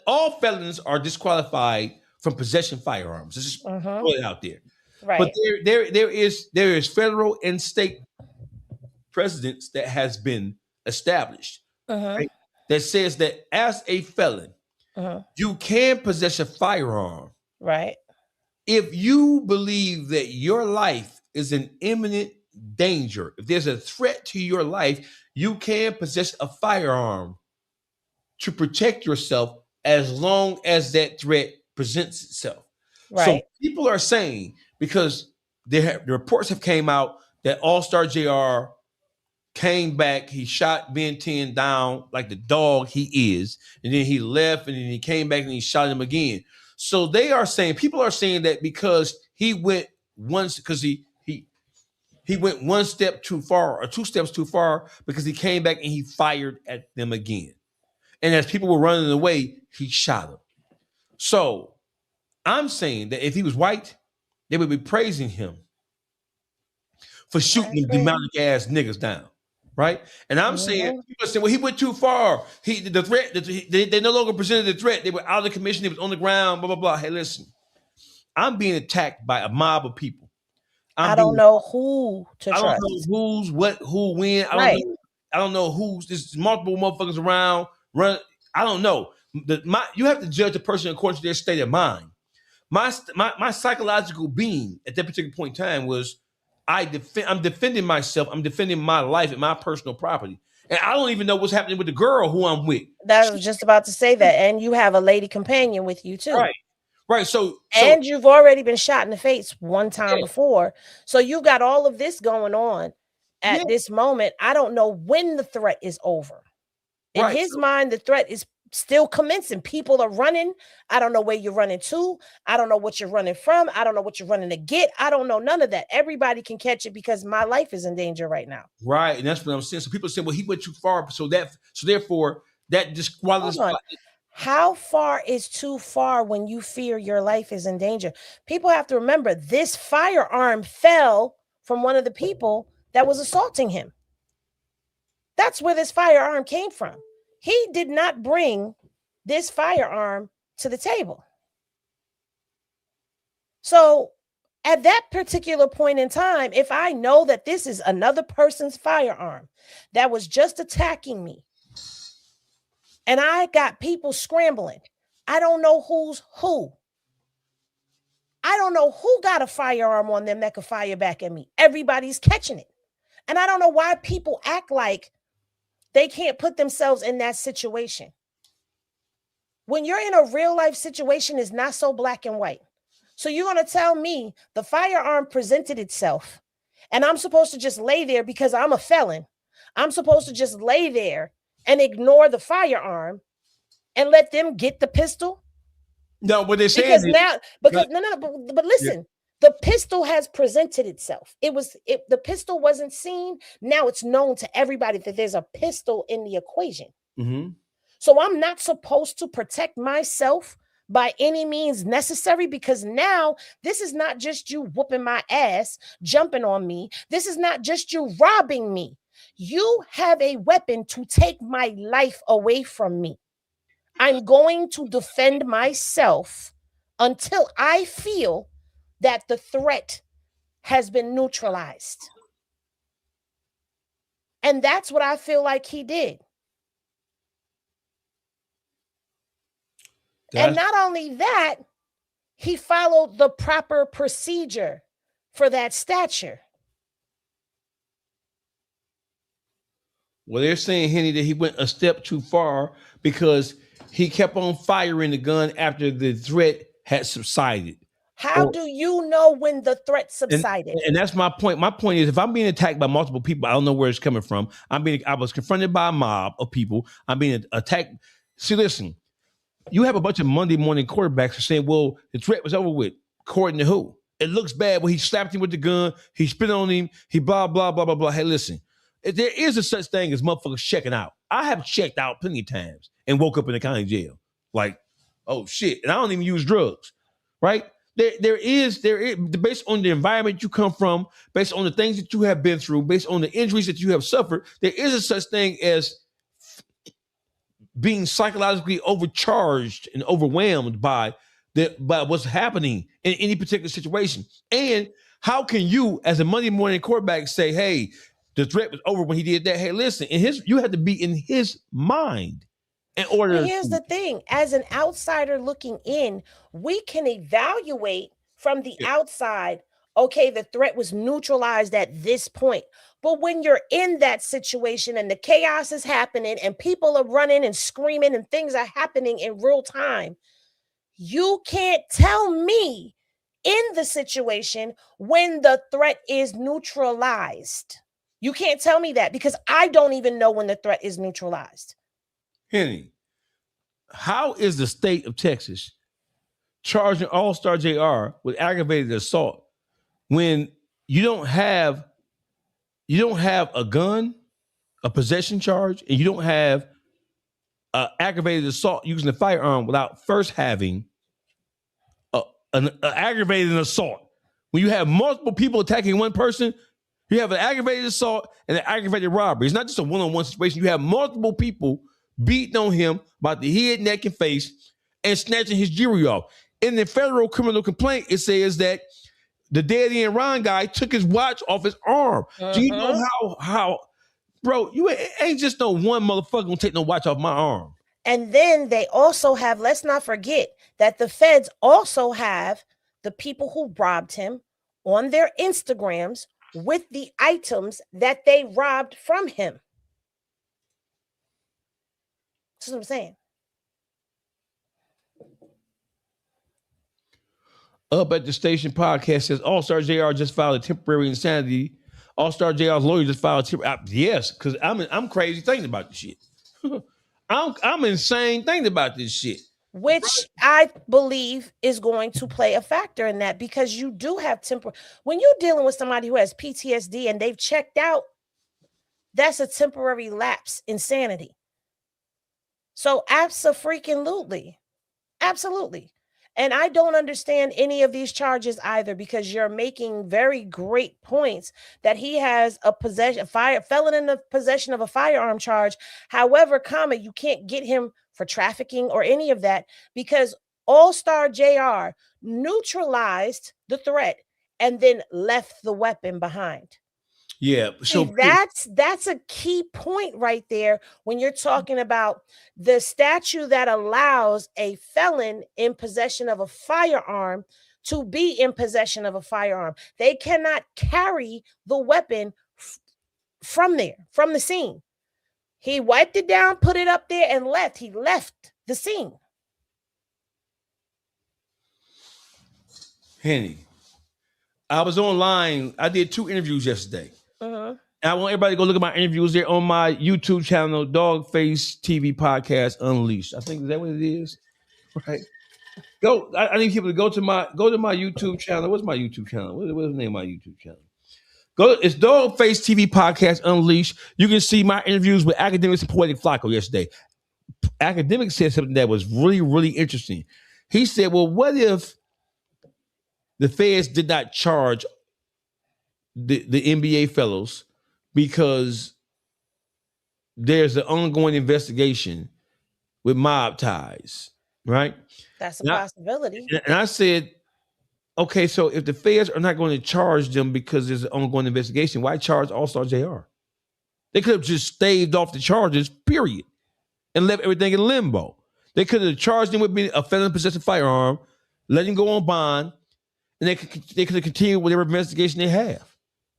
all felons are disqualified from possessing firearms. This is put it out there. Right. But there is federal and state precedents that has been established right, that says that as a felon, you can possess a firearm. Right. If you believe that your life is in imminent danger, if there's a threat to your life, you can possess a firearm to protect yourself as long as that threat presents itself. Right. So people are saying, because the reports have came out that Allstar Jr. came back, he shot Ben 10 down like the dog he is, and then he left, and then he came back and he shot him again. So they are saying, people are saying that because he went once, because he went one step too far or two steps too far, because he came back and he fired at them again. And as people were running away, he shot them. So I'm saying that if he was white, they would be praising him for shooting them demonic ass niggas down, right? And I'm saying, people say, well, he went too far. The threat, they no longer presented the threat. They were out of the commission. They was on the ground, blah, blah, blah. Hey, listen, I'm being attacked by a mob of people. I don't know who to trust. I don't know who's what, who, when. I don't know who's, there's multiple motherfuckers around. I don't know. You have to judge a person according to their state of mind. My psychological being at that particular point in time was I'm defending myself. I'm defending my life and my personal property. And I don't even know what's happening with the girl who I'm with. That was just about to say that. And you have a lady companion with you too. Right. So and you've already been shot in the face one time before. So you've got all of this going on at this moment. I don't know when the threat is over. In his mind, the threat is still commencing. People are running. I don't know where you're running to. I don't know what you're running from. I don't know what you're running to get. I don't know none of that. Everybody can catch it because my life is in danger right now. Right. And that's what I'm saying. So people say, well, he went too far. So therefore that disqualifies. How far is too far when you fear your life is in danger? People have to remember this firearm fell from one of the people that was assaulting him. That's where this firearm came from. He did not bring this firearm to the table. So at that particular point in time, if I know that this is another person's firearm that was just attacking me, and I got people scrambling, I don't know who's who. I don't know who got a firearm on them that could fire back at me. Everybody's catching it. And I don't know why people act like they can't put themselves in that situation. When you're in a real life situation, it's not so black and white. So you're going to tell me the firearm presented itself and I'm supposed to just lay there because I'm a felon. I'm supposed to just lay there and ignore the firearm and let them get the pistol? No, what they're saying but listen, the pistol has presented itself. The pistol wasn't seen. Now it's known to everybody that there's a pistol in the equation. Mm-hmm. So I'm not supposed to protect myself by any means necessary, because now this is not just you whooping my ass, jumping on me. This is not just you robbing me. You have a weapon to take my life away from me. I'm going to defend myself until I feel that the threat has been neutralized. And that's what I feel like he did. And not only that, he followed the proper procedure for that stature. Well, they're saying, Henny, that he went a step too far because he kept on firing the gun after the threat had subsided. How do you know when the threat subsided? And that's my point. My point is, if I'm being attacked by multiple people, I don't know where it's coming from. I was confronted by a mob of people. I'm being attacked. See, listen, you have a bunch of Monday morning quarterbacks saying, well, the threat was over with. According to who? It looks bad when he slapped him with the gun. He spit on him. He blah, blah, blah, blah, blah. Hey, listen, there is a such thing as motherfuckers checking out. I have checked out plenty of times and woke up in the county jail. Like, oh shit. And I don't even use drugs, right? There is, based on the environment you come from, based on the things that you have been through, based on the injuries that you have suffered, there is a such thing as being psychologically overcharged and overwhelmed by what's happening in any particular situation. And how can you, as a Monday morning quarterback, say, hey, the threat was over when he did that? Hey, listen, you have to be in his mind in order. But here's the thing. As an outsider looking in, we can evaluate from the outside, okay, the threat was neutralized at this point. But when you're in that situation and the chaos is happening and people are running and screaming and things are happening in real time, you can't tell me in the situation when the threat is neutralized. You can't tell me that because I don't even know when the threat is neutralized. Henny, how is the state of Texas charging Allstar Jr. with aggravated assault when you don't have a gun, a possession charge, and you don't have aggravated assault using a firearm without first having an aggravated assault? When you have multiple people attacking one person, you have an aggravated assault and an aggravated robbery. It's not just a one-on-one situation. You have multiple people beating on him about the head, neck, and face and snatching his jewelry off. In the federal criminal complaint, it says that the Deadend Ron guy took his watch off his arm. Do you know how, bro, you ain't just no one motherfucker gonna take no watch off my arm. And then they also have, let's not forget that the feds also have the people who robbed him on their Instagrams with the items that they robbed from him. That's what I'm saying. Up at the Station podcast says Allstar Jr. just filed a temporary insanity. Allstar Jr.'s lawyer just filed a temporary. Yes, because I'm crazy thinking about this shit. I'm insane thinking about this shit. Which I believe is going to play a factor in that, because you do have when you're dealing with somebody who has PTSD and they've checked out, that's a temporary lapse in sanity. So absolutely. And I don't understand any of these charges either, because you're making very great points that he has a felon in the possession of a firearm charge. However, you can't get him for trafficking or any of that, because Allstar Jr. neutralized the threat and then left the weapon behind. Yeah, so that's a key point right there when you're talking about the statute that allows a felon in possession of a firearm to be in possession of a firearm. They cannot carry the weapon from the scene. He wiped it down, put it up there, and left. He left the scene. Henny, I was online. I did 2 interviews yesterday. Uh-huh. And I want everybody to go look at my interviews there on my YouTube channel, Dawgface TV Podcast Unleashed. I think, is that what it is? Right. Go. I need people to go to my YouTube channel. What's my YouTube channel? What's the name of my YouTube channel? It's Dawgface TV Podcast Unleashed. You can see my interviews with Academics and Poetic Flacco yesterday. Academic said something that was really, really interesting. He said, well, what if the feds did not charge the NBA fellows because there's an ongoing investigation with mob ties, right? That's a possibility. And I said, okay, so if the feds are not going to charge them because there's an ongoing investigation, why charge Allstar Jr.? They could have just staved off the charges, period, and left everything in limbo. They could have charged him with being a felon in possession of a firearm, let him go on bond, and they could have continued whatever investigation they have.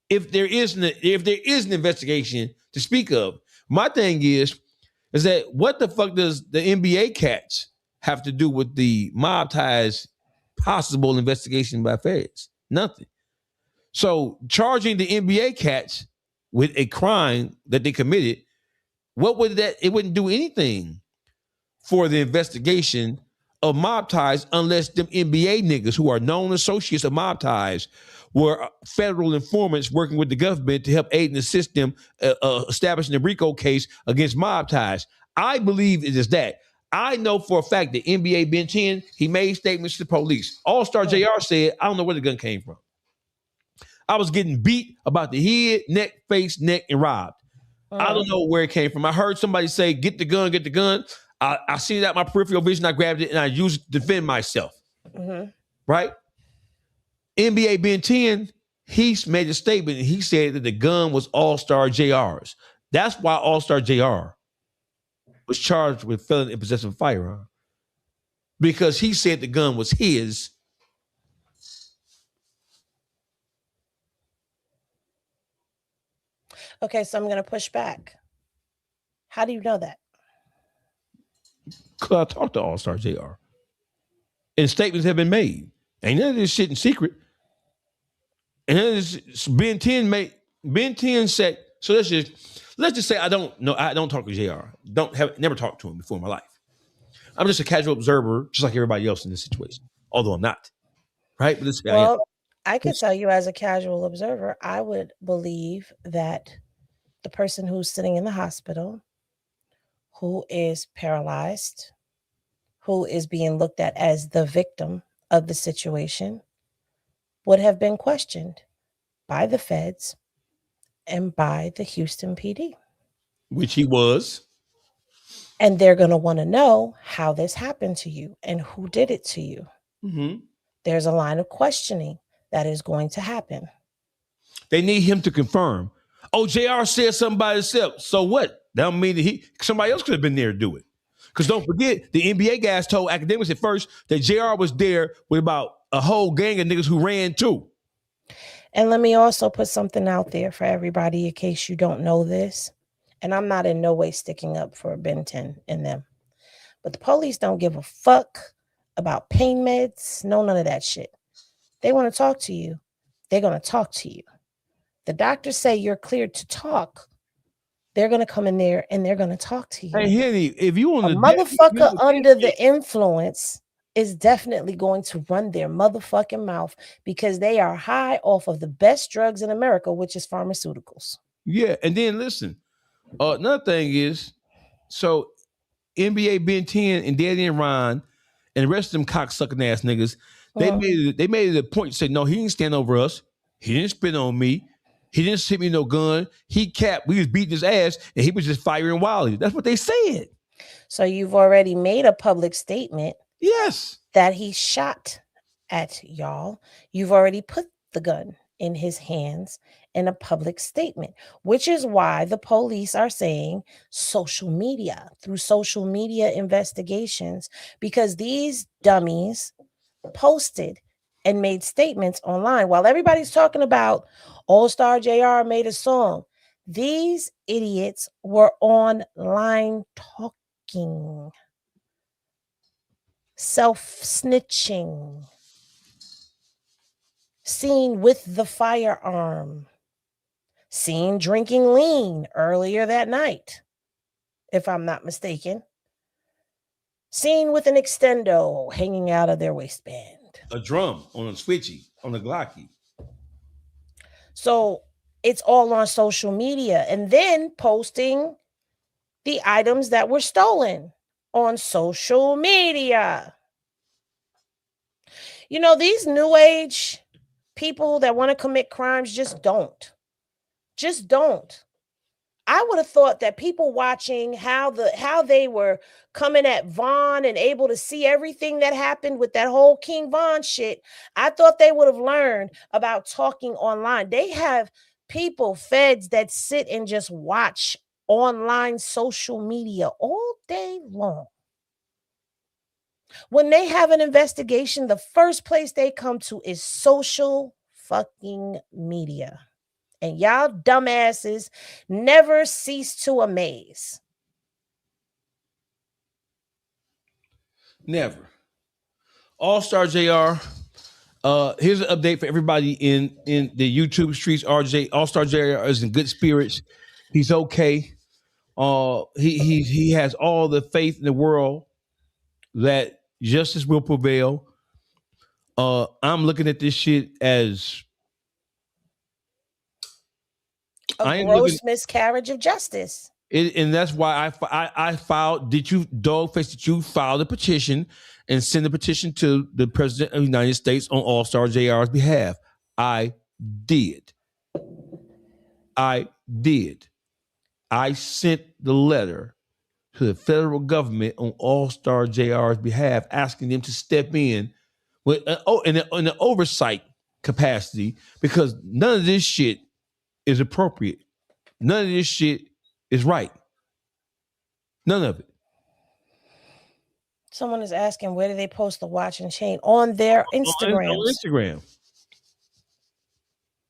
If there is an investigation to speak of, my thing is that what the fuck does the NBA cats have to do with the mob ties possible investigation by feds? Nothing. So charging the NBA cats with a crime that they committed, it wouldn't do anything for the investigation of mob ties unless them NBA niggas who are known associates of mob ties were federal informants working with the government to help aid and assist them establishing the RICO case against mob ties. I believe it is that. I know for a fact that NBA Ben 10, he made statements to the police. Allstar Jr. said, I don't know where the gun came from. I was getting beat about the head, neck, face, neck, and robbed. I don't know where it came from. I heard somebody say, get the gun, get the gun. I seen it at my peripheral vision. I grabbed it and I used it to defend myself. Right? NBA Ben 10, he made a statement and he said that the gun was Allstar Jr's. That's why Allstar Jr. was charged with felon in possession of a firearm. Because he said the gun was his. Okay, so I'm going to push back. How do you know that? Because I talked to Allstar Jr. And statements have been made. Ain't none of this shit in secret. And then Ben 10 said, so let's just say I don't talk to JR. Never talked to him before in my life. I'm just a casual observer, just like everybody else in this situation. Although I'm not. Right? But this guy I could tell you as a casual observer, I would believe that the person who's sitting in the hospital, who is paralyzed, who is being looked at as the victim of the situation, would have been questioned by the feds and by the Houston PD. Which he was. And they're going to want to know how this happened to you and who did it to you. There's a line of questioning that is going to happen. They need him to confirm. Oh, JR said something by himself. So what? That don't mean that somebody else could have been there to do it. Because don't forget, the NBA guys told academics at first that JR was there with about a whole gang of niggas who ran too. And let me also put something out there for everybody in case you don't know this. And I'm not in no way sticking up for Ben 10 and them. But the police don't give a fuck about pain meds. No, none of that shit. They want to talk to you. They're going to talk to you. The doctors say you're cleared to talk. They're going to come in there and they're going to talk to you. Hey, Henny, if you on a motherfucker under the influence is definitely going to run their motherfucking mouth because they are high off of the best drugs in America, which is pharmaceuticals. Yeah, and then listen, another thing is, so NBA Ben 10 and Deadend Ron and the rest of them cocksucking ass niggas, they made it a point to say, no, he didn't stand over us. He didn't spit on me. He didn't hit me no gun. He capped. We was beating his ass, and he was just firing wildly. That's what they said. So you've already made a public statement. Yes. That he shot at y'all. You've already put the gun in his hands in a public statement, which is why the police are saying social media, through social media investigations, because these dummies posted and made statements online while everybody's talking about Allstar Jr. made a song. These idiots were online talking, self-snitching, seen with the firearm, seen drinking lean earlier that night, if I'm not mistaken, seen with an extendo hanging out of their waistband. A drum on a switchy, on a Glocky. So it's all on social media and then posting the items that were stolen on social media. You know, these new age people that want to commit crimes just don't. Just don't. I would have thought that people watching how they were coming at Von and able to see everything that happened with that whole King Von shit, I thought they would have learned about talking online. They have people, feds, that sit and just watch online social media all day long. When they have an investigation, the first place they come to is social fucking media. And y'all dumbasses never cease to amaze. Never. Allstar Jr. Here's an update for everybody in the YouTube streets. Allstar Jr. is in good spirits. He's okay. He has all the faith in the world that justice will prevail. I'm looking at this shit as a gross miscarriage of justice. And that's why I filed. Did you, Dawgface? Did you file the petition and send the petition to the President of the United States on Allstar Jr's behalf? I did. I sent the letter to the federal government on Allstar Jr's behalf, asking them to step in with in an oversight capacity, because none of this shit is appropriate. None of this shit is right. None of it. Someone is asking, where do they post the watch and chain? On their Instagram. On Instagram.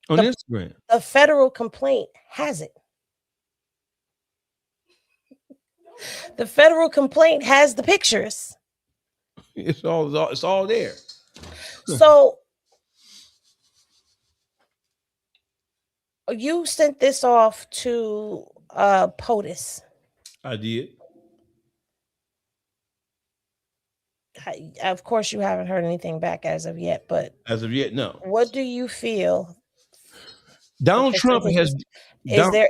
On Instagram. The federal complaint has it. The federal complaint has the pictures. It's all there. So you sent this off to POTUS. I did. Of course, you haven't heard anything back as of yet, but as of yet, no. What do you feel? Donald Trump has. Is there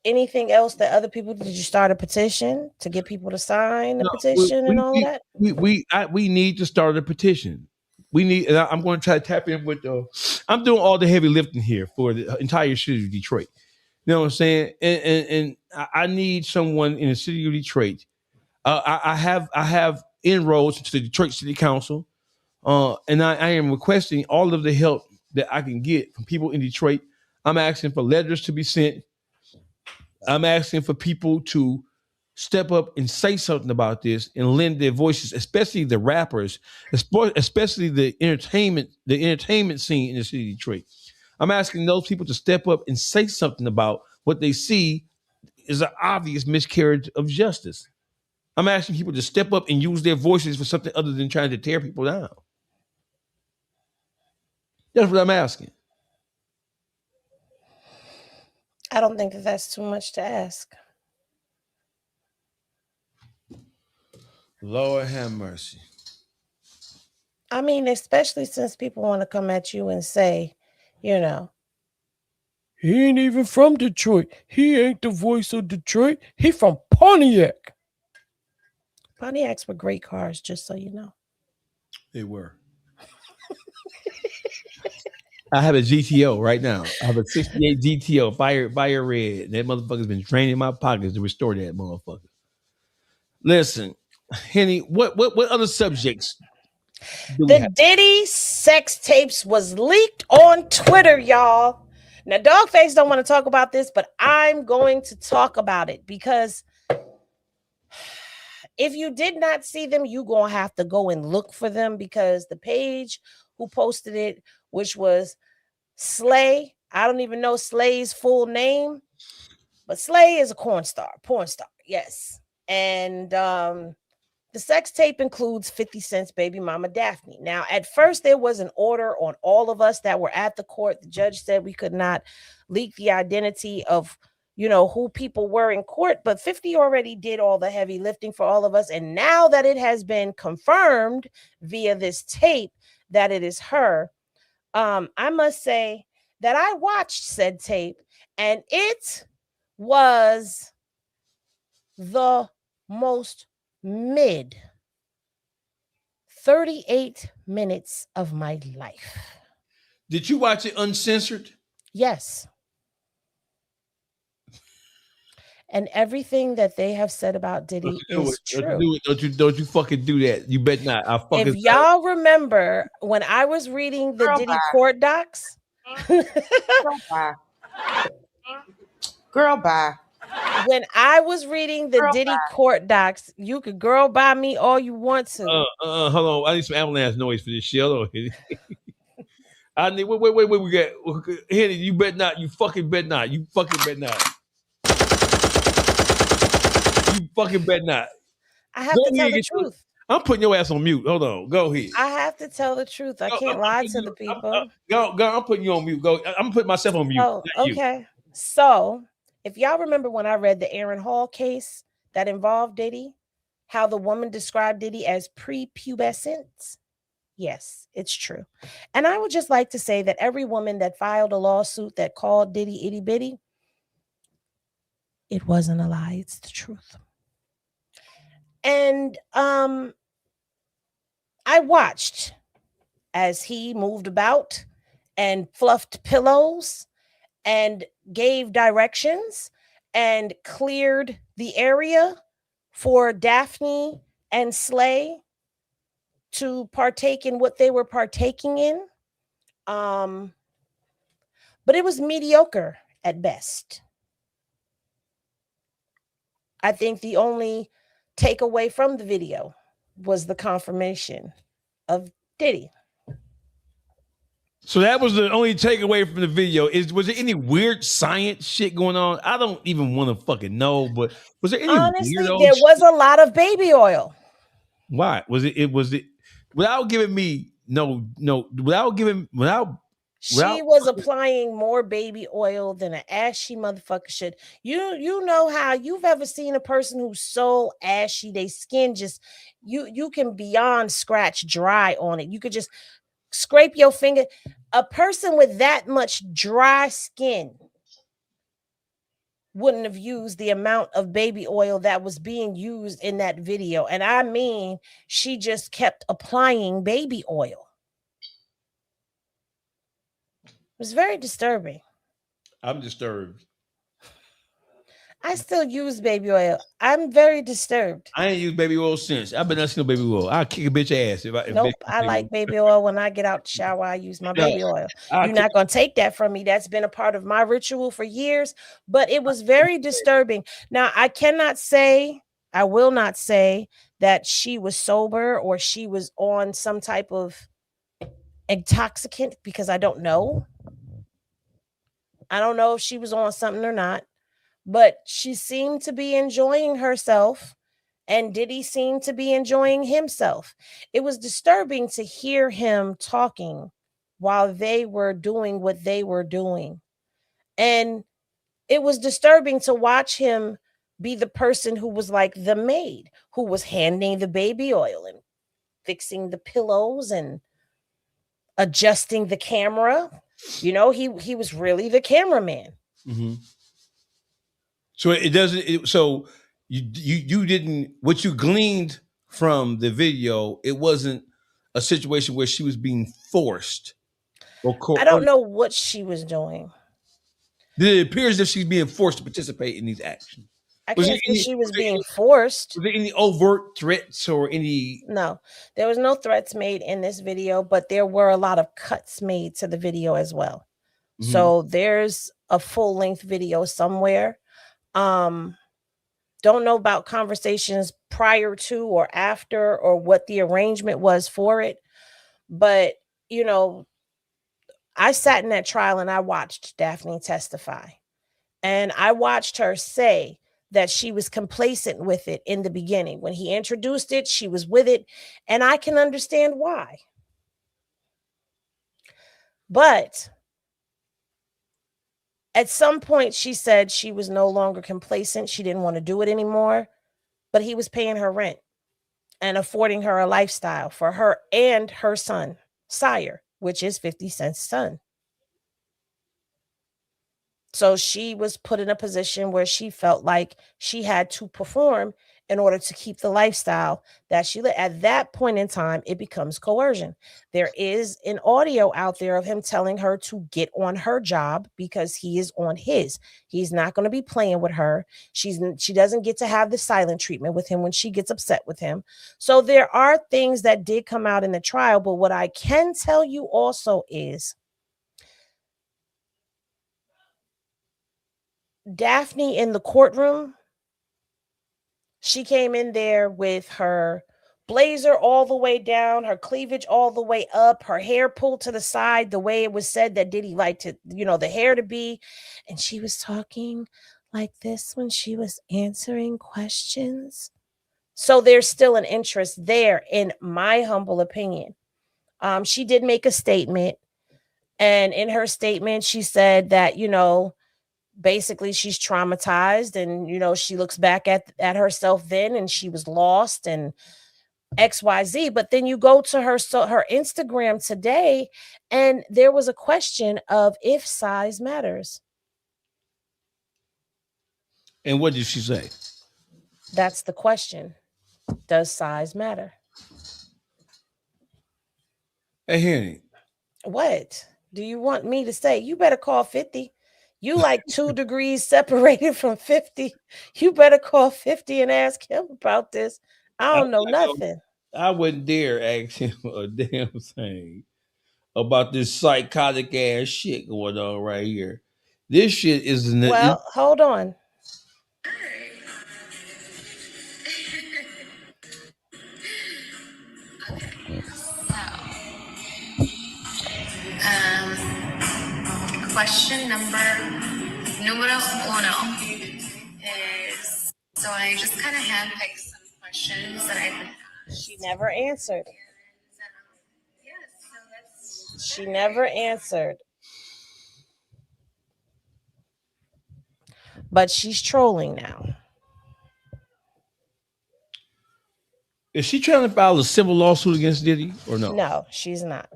anything else that other people? Did you start a petition to get people to sign the petition and all that? We need to start a petition. We need. And I'm going to try to tap in with. I'm doing all the heavy lifting here for the entire city of Detroit. You know what I'm saying? And I need someone in the city of Detroit. I have inroads into the Detroit City Council, and I am requesting all of the help that I can get from people in Detroit. I'm asking for letters to be sent. I'm asking for people to step up and say something about this and lend their voices, especially the rappers, especially the entertainment scene in the city of Detroit. I'm asking those people to step up and say something about what they see is an obvious miscarriage of justice. I'm asking people to step up and use their voices for something other than trying to tear people down. That's what I'm asking. I don't think that's too much to ask. Lord have mercy. I mean, especially since people want to come at you and say, you know, he ain't even from Detroit. He ain't the voice of Detroit. He from Pontiac. Pontiacs were great cars, just so you know. They were. I have a GTO right now. I have a 68 GTO, fire red. That motherfucker's been draining my pockets to restore that motherfucker. Listen, Henny, what other subjects? The Diddy sex tapes was leaked on Twitter, y'all. Now, Dawgface don't want to talk about this, but I'm going to talk about it because if you did not see them, you're going to have to go and look for them, because the page who posted it, which was Slay, I don't even know Slay's full name, but Slay is a porn star, yes. And the sex tape includes 50 Cent's baby mama Daphne. Now, at first, there was an order on all of us that were at the court. The judge said we could not leak the identity of, you know, who people were in court, but 50 already did all the heavy lifting for all of us. And now that it has been confirmed via this tape that it is her, I must say that I watched said tape, and it was the most mid 38 minutes of my life. Did you watch it uncensored? Yes. And everything that they have said about Diddy is true. Don't you fucking do that. You bet not. If y'all remember when I was reading the Diddy court docs. Girl, bye. When I was reading the Diddy court docs, you could girl by me all you want to. Hold on. I need some ambulance noise for this shit. Hold on. I need wait. We got Henny, you bet not. You fucking bet not. You fucking bet not. You fucking bet not. I have to tell the truth. I'm putting your ass on mute. Hold on. Go ahead. I have to tell the truth. I can't lie to the people. Go. I'm putting you on mute. Go. I'm putting myself on mute. Oh, okay. So if y'all remember when I read the Aaron Hall case that involved Diddy, how the woman described Diddy as prepubescent. Yes, it's true. And I would just like to say that every woman that filed a lawsuit that called Diddy itty bitty, it wasn't a lie, it's the truth. And I watched as he moved about and fluffed pillows and gave directions and cleared the area for Daphne and Slay to partake in what they were partaking in. But it was mediocre at best. I think the only takeaway from the video was the confirmation of Diddy. So that was the only takeaway from the video. Was there any weird science shit going on? I don't even want to fucking know, but was there any honestly, weirdo there shit? was a lot of baby oil. Why? Was it without giving me She was applying more baby oil than an ashy motherfucker should. You know how you've ever seen a person who's so ashy, they skin just you can beyond scratch dry on it. You could just scrape your finger. A person with that much dry skin wouldn't have used the amount of baby oil that was being used in that video. And I mean, she just kept applying baby oil. It was very disturbing. I'm disturbed. I still use baby oil. I'm very disturbed. I ain't used baby oil since. I've been not seen no baby oil. I'll kick a bitch ass if Nope, I like baby oil. When I get out the shower, I use my baby oil. You're not going to take that from me. That's been a part of my ritual for years, but it was very disturbing. Now, I will not say that she was sober or she was on some type of intoxicant because I don't know. I don't know if she was on something or not, but she seemed to be enjoying herself. And Diddy seemed to be enjoying himself. It was disturbing to hear him talking while they were doing what they were doing. And it was disturbing to watch him be the person who was like the maid, who was handing the baby oil and fixing the pillows and adjusting the camera. You know, he was really the cameraman. Mm-hmm. So it doesn't. So you didn't. What you gleaned from the video, it wasn't a situation where she was being forced. I don't know what she was doing. It appears that she's being forced to participate in these actions. I can't say she was being forced. Was there any overt threats or any? No, there was no threats made in this video, but there were a lot of cuts made to the video as well. Mm-hmm. So there's a full-length video somewhere. Don't know about conversations prior to or after or what the arrangement was for it. But, you know, I sat in that trial and I watched Daphne testify. And I watched her say that she was complacent with it in the beginning. When he introduced it, she was with it. And I can understand why. But at some point, she said she was no longer complacent. She didn't want to do it anymore. But he was paying her rent and affording her a lifestyle for her and her son, Sire, which is 50 Cent's son. So she was put in a position where she felt like she had to perform in order to keep the lifestyle that she lived. At that point in time, it becomes coercion. There is an audio out there of him telling her to get on her job because he is on his. He's not going to be playing with her. She doesn't get to have the silent treatment with him when she gets upset with him. So there are things that did come out in the trial. But what I can tell you also is Daphne in the courtroom, she came in there with her blazer all the way down, her cleavage all the way up, her hair pulled to the side, the way it was said that Diddy liked to, the hair to be. And she was talking like this when she was answering questions. So there's still an interest there, in my humble opinion. She did make a statement. And in her statement, she said that, basically she's traumatized, and she looks back at herself then, and she was lost and XYZ. But then you go to her Instagram today, and there was a question of if size matters. And what did she say? That's the question. Does size matter? Hey, Henny. What do you want me to say? You better call 50. You like 2 degrees separated from 50. You better call 50 and ask him about this. I don't know nothing. I wouldn't dare ask him a damn thing about this psychotic ass shit going on right here. This shit is well. Hold on. Question numero uno is, so I just kind of handpicked some questions that She never answered. She never answered. But she's trolling now. Is she trying to file a civil lawsuit against Diddy or no? No, she's not.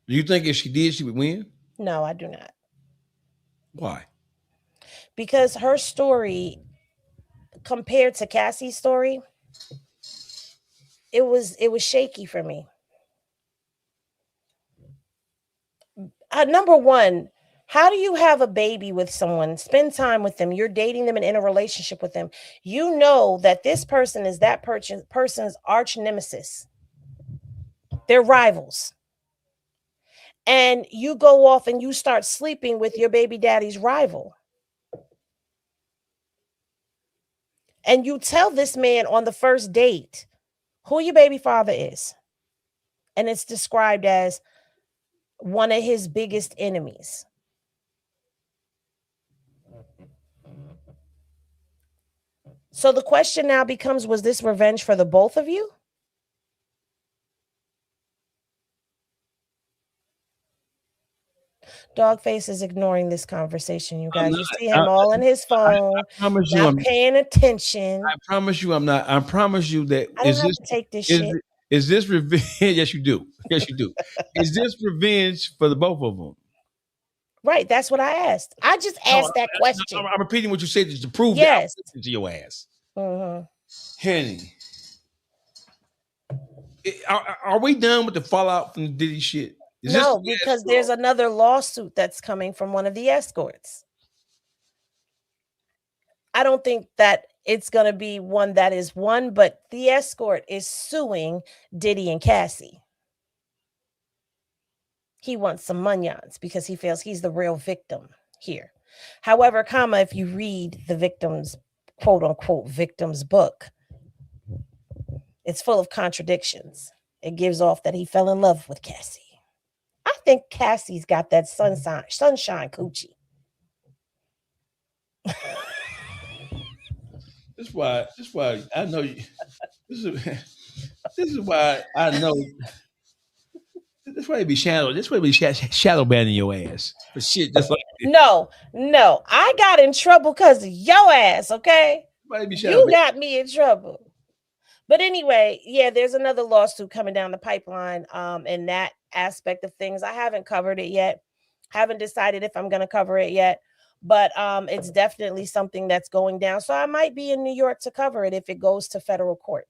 Do you think if she did, she would win? No, I do not. Why? Because her story, compared to Cassie's story, it was shaky for me. Number one, how do you have a baby with someone, spend time with them, you're dating them and in a relationship with them? You know that this person is that person's arch nemesis. They're rivals. And you go off and you start sleeping with your baby daddy's rival. And you tell this man on the first date who your baby father is. And it's described as one of his biggest enemies. So the question now becomes, was this revenge for the both of you? Dawgface is ignoring this conversation, you guys. You see him all on his phone, not paying attention. I promise you I'm not. I promise you that I don't have to take this shit. Is this revenge? Yes, you do. Yes, you do. Is this revenge for the both of them? Right, that's what I asked. I just asked that question. I'm repeating what you said just to prove that to your ass. Mm-hmm. Henny, are we done with the fallout from the Diddy shit? No, because there's another lawsuit that's coming from one of the escorts. I don't think that it's going to be one that is won, but the escort is suing Diddy and Cassie. He wants some munions because he feels he's the real victim here. However, if you read the victim's, quote unquote, victim's book, it's full of contradictions. It gives off that he fell in love with Cassie. I think Cassie's got that sunshine coochie. This is why I know you. This is why I know. This way be shadow. This way be shadow banning your ass for shit just like this. No, I got in trouble because of your ass. Okay, you got me in trouble. But anyway, yeah, there's another lawsuit coming down the pipeline. In that aspect of things, I haven't covered it yet. Haven't decided if I'm going to cover it yet. But it's definitely something that's going down. So I might be in New York to cover it if it goes to federal court.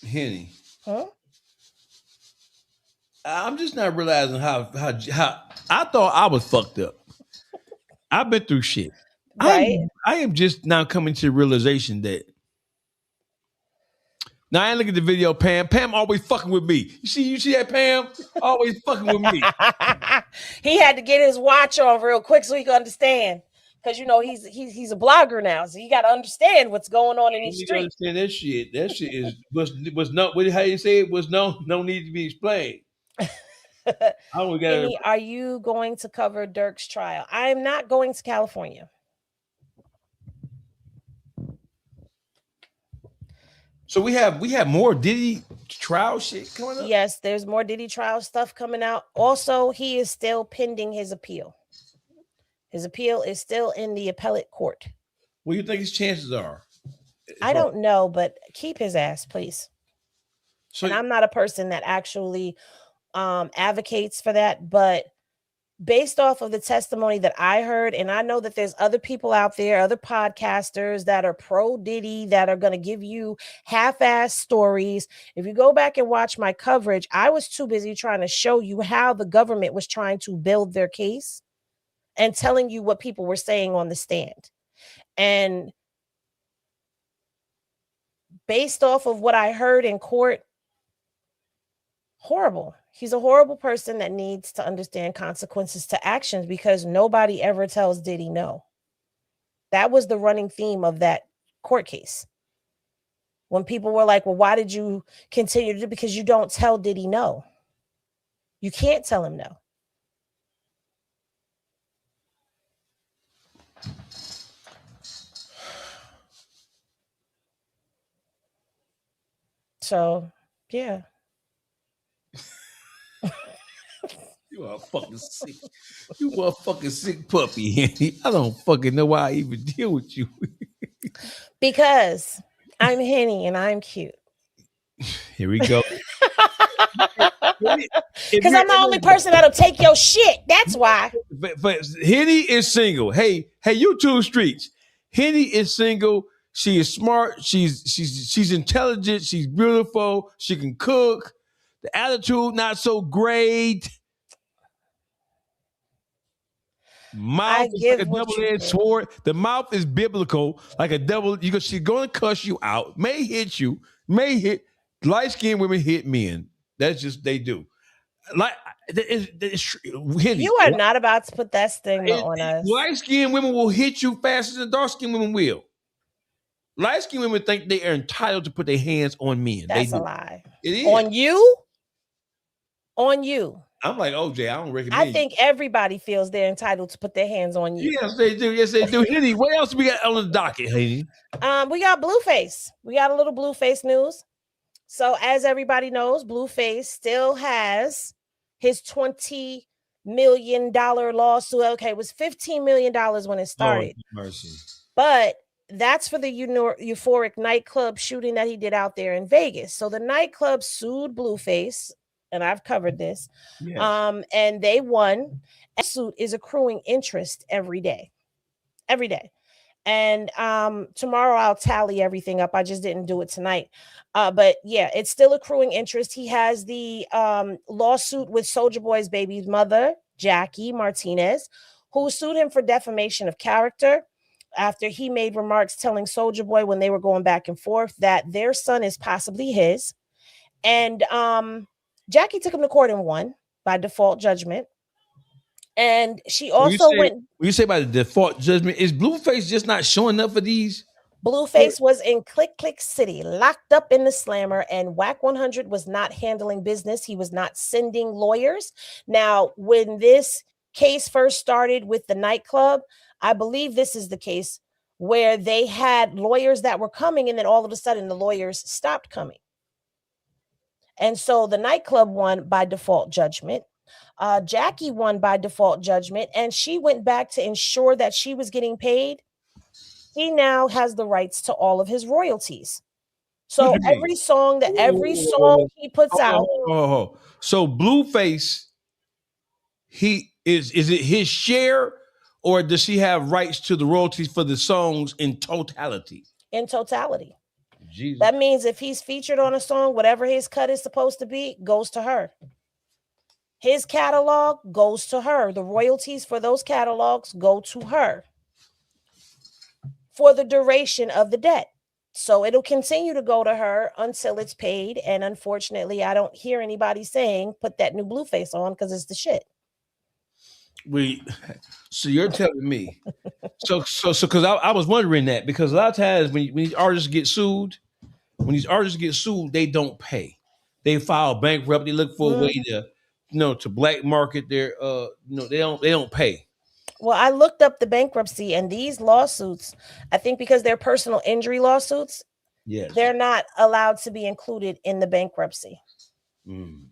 Henny. Huh? I'm just not realizing how I thought I was fucked up. I've been through shit. Right. I am just now coming to the realization that now I look at the video, Pam. Pam always fucking with me. You see that, Pam? Always fucking with me. He had to get his watch on real quick so he could understand. Because he's a blogger now, so you got to understand what's going on in these streets. Understand that shit. That shit was no. How you say it was no need to be explained. Are you going to cover Dirk's trial? I am not going to California So we have more Diddy trial shit coming up. Yes, there's more Diddy trial stuff coming out. Also, he is still pending his appeal. His appeal is still in the appellate court. What do you think his chances are? I don't know, but keep his ass, please. So, and I'm not a person that actually advocates for that, but based off of the testimony that I heard, and I know that there's other people out there, other podcasters that are pro Diddy that are going to give you half-ass stories. If you go back and watch my coverage, I was too busy trying to show you how the government was trying to build their case and telling you what people were saying on the stand. And based off of what I heard in court, horrible. He's a horrible person that needs to understand consequences to actions because nobody ever tells Diddy no. That was the running theme of that court case. When people were like, well, why did you continue to do it? Because you don't tell Diddy no. You can't tell him no. So, yeah. You are fucking sick. You are a fucking sick puppy, Henny. I don't fucking know why I even deal with you. Because I'm Henny and I'm cute. Here we go. Because I'm the only person that'll take your shit. That's why. But Henny is single. Hey, YouTube streets. Henny is single. She is smart. She's intelligent. She's beautiful. She can cook. The attitude not so great. Mouth is like a double-edged sword. The mouth is biblical, like a double. She's going to cuss you out. May hit you. May hit light-skinned women hit men. That's just they do. Like you are not about to put that stigma on us. Light-skinned women will hit you faster than dark-skinned women will. Light-skinned women think they are entitled to put their hands on men. That's a lie. It is. On you? On you. I'm like, OJ, I don't recommend I think everybody feels they're entitled to put their hands on you. Yes, they do. Yes, they do. Henny, what else we got on the docket, Henny? We got Blueface. We got a little Blueface news. So as everybody knows, Blueface still has his $20 million lawsuit. Okay, it was $15 million when it started. Oh, mercy. But that's for the euphoric nightclub shooting that he did out there in Vegas. So the nightclub sued Blueface, and I've covered this. Yes. And they won. A suit is accruing interest every day. Every day. And tomorrow I'll tally everything up. I just didn't do it tonight. But yeah, it's still accruing interest. He has the lawsuit with Soulja Boy's baby's mother, Jackie Martinez, who sued him for defamation of character after he made remarks telling Soulja Boy when they were going back and forth that their son is possibly his. And Jackie took him to court and won by default judgment. And she also went. When you say by the default judgment, is Blueface just not showing up for these? Blueface was in Click Click City, locked up in the slammer, and Whack 100 was not handling business. He was not sending lawyers. Now, when this case first started with the nightclub, I believe this is the case where they had lawyers that were coming, and then all of a sudden the lawyers stopped coming. And so the nightclub won by default judgment. Jackie won by default judgment, and she went back to ensure that she was getting paid. He now has the rights to all of his royalties. So every song he puts out. So Blueface, is it his share, or does he have rights to the royalties for the songs in totality? In totality. Jesus. That means if he's featured on a song, whatever his cut is supposed to be goes to her. His catalog goes to her. The royalties for those catalogs go to her for the duration of the debt. So it'll continue to go to her until it's paid. And unfortunately, I don't hear anybody saying, put that new Blueface on because it's the shit. So you're telling me. So because I was wondering that, because a lot of times when these artists get sued, they don't pay. They file bankrupt. They look for a way to black market their they don't pay. Well, I looked up the bankruptcy, and these lawsuits, I think because they're personal injury lawsuits, Yes. They're not allowed to be included in the bankruptcy. Mm.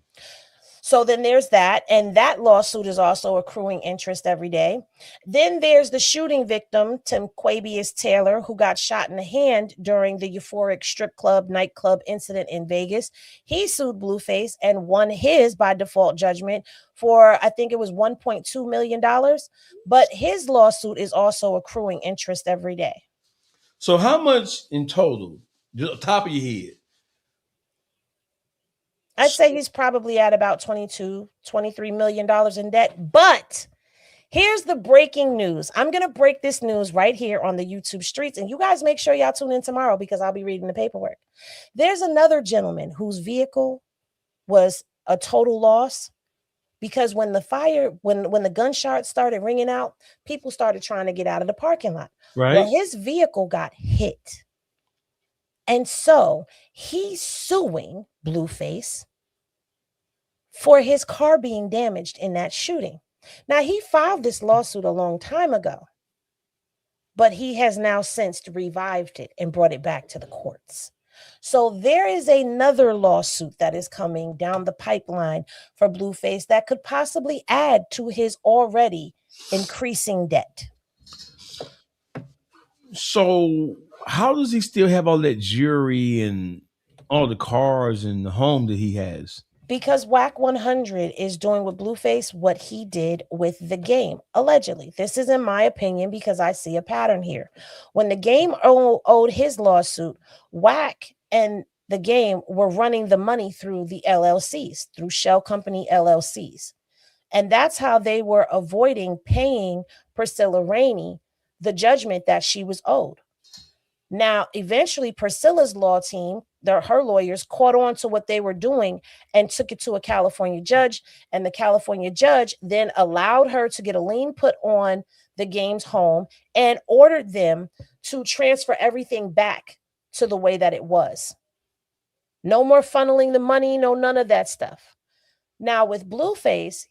So then there's that, and that lawsuit is also accruing interest every day. Then there's the shooting victim, Tim Quabius Taylor, who got shot in the hand during the euphoric strip club nightclub incident in Vegas. He sued Blueface and won his by default judgment for, I think it was $1.2 million. But his lawsuit is also accruing interest every day. So how much in total, just top of your head? I'd say he's probably at about $23 million in debt. But here's the breaking news. I'm going to break this news right here on the YouTube streets. And you guys make sure y'all tune in tomorrow because I'll be reading the paperwork. There's another gentleman whose vehicle was a total loss because when the gunshots started ringing out, people started trying to get out of the parking lot. Right. Well, his vehicle got hit. And so he's suing Blueface for his car being damaged in that shooting. Now, he filed this lawsuit a long time ago, but he has now since revived it and brought it back to the courts. So there is another lawsuit that is coming down the pipeline for Blueface that could possibly add to his already increasing debt. So how does he still have all that jewelry and all the cars and the home that he has? Because Whack 100 is doing with Blueface what he did with the game, allegedly. This is in my opinion because I see a pattern here. When the game owed his lawsuit, Whack and the game were running the money through the LLCs, through shell company LLCs. And that's how they were avoiding paying Priscilla Rainey the judgment that she was owed. Now, eventually, Priscilla's law team, her lawyers, caught on to what they were doing and took it to a California judge. And the California judge then allowed her to get a lien put on the game's home and ordered them to transfer everything back to the way that it was. No more funneling the money, no, none of that stuff. Now, with Blueface,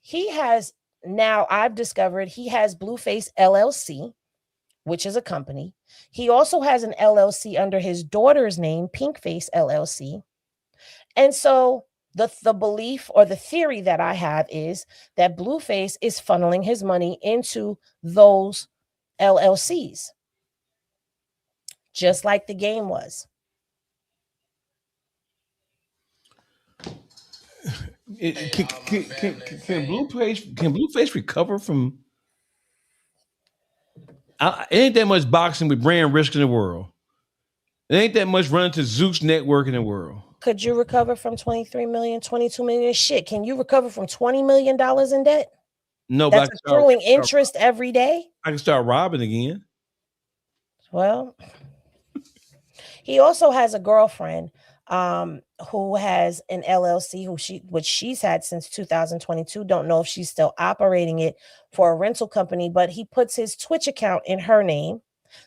I've discovered he has Blueface LLC, which is a company. He also has an LLC under his daughter's name, Pinkface LLC. And so the belief or the theory that I have is that Blueface is funneling his money into those LLCs, just like the game was. Can Blueface recover from? It ain't that much boxing with brand risk in the world. It ain't that much running to Zeus Network in the world. Could you recover from 23 million, 22 million? Shit, can you recover from $20 million in debt? No, that's accruing interest every day. I can start robbing again. Well, he also has a girlfriend who has an LLC which she's had since 2022. Don't know if she's still operating it for a rental company, but he puts his Twitch account in her name.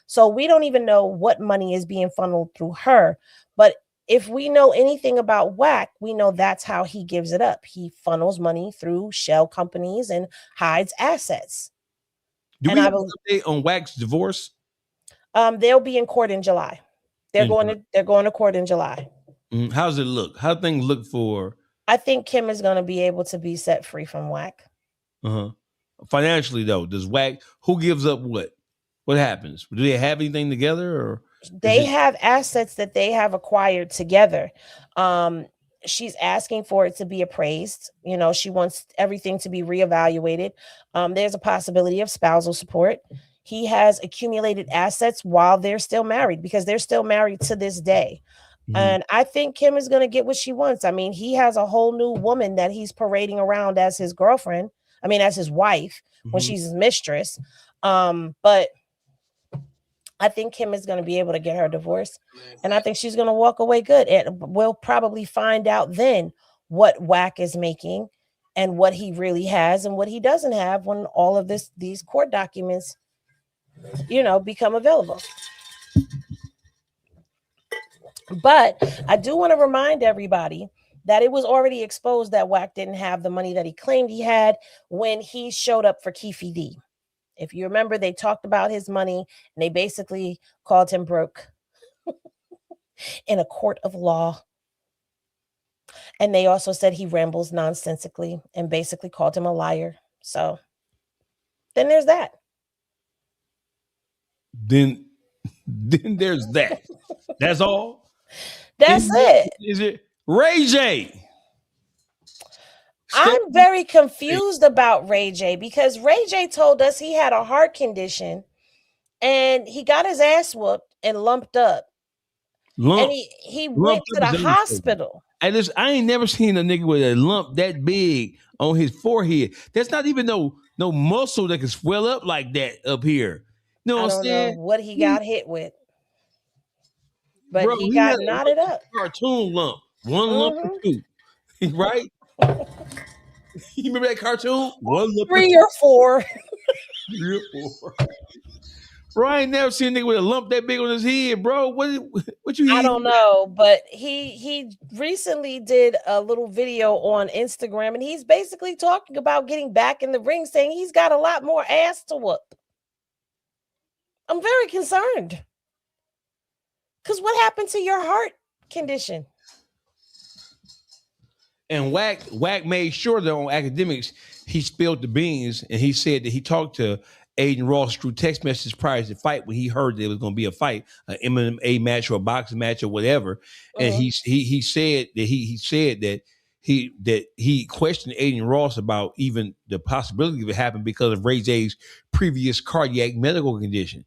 So we don't even know what money is being funneled through her. But if we know anything about Whack, we know that's how he gives it up. He funnels money through shell companies and hides assets. Do we have an update on Whack's divorce? They'll be in court in July. They're going to court in July. How does it look? How do things look for? I think Kim is going to be able to be set free from Whack. Financially, though, does Whack, who gives up what? What happens? Do they have anything together, or they have assets that they have acquired together? She's asking for it to be appraised. You know, she wants everything to be reevaluated. There's a possibility of spousal support. He has accumulated assets while they're still married because they're still married to this day. And I think Kim is going to get what she wants. I mean, he has a whole new woman that he's parading around as his girlfriend. I mean, as his wife when she's his mistress. But I think Kim is going to be able to get her divorce. And I think she's going to walk away good. And we'll probably find out then what Whack is making and what he really has and what he doesn't have when all of these court documents, become available. But I do want to remind everybody that it was already exposed that Whack didn't have the money that he claimed he had when he showed up for Keefe D. If you remember, they talked about his money and they basically called him broke. in a court of law. And they also said he rambles nonsensically and basically called him a liar. So then there's that. Then there's that. That's all. That's it. Is it Ray J? I'm very confused about Ray J because Ray J told us he had a heart condition and he got his ass whooped and lumped up. And he went to the hospital. I ain't never seen a nigga with a lump that big on his forehead. There's not even no muscle that can swell up like that up here. You know what I'm saying? Know what he got hit with. But bro, he got knotted up. Cartoon lump. One lump or two. Right? You remember that cartoon? One lump 3 or 4. 3 or 4. Bro, I ain't never seen a nigga with a lump that big on his head, bro. What you? I don't know, but he recently did a little video on Instagram, and he's basically talking about getting back in the ring, saying he's got a lot more ass to whoop. I'm very concerned. Because what happened to your heart condition? And Wack made sure that on academics, he spilled the beans, and he said that he talked to Aiden Ross through text messages prior to the fight when he heard there was going to be a fight, an MMA match or a boxing match or whatever. And he said that he questioned Aiden Ross about even the possibility of it happening because of Ray J's previous cardiac medical condition.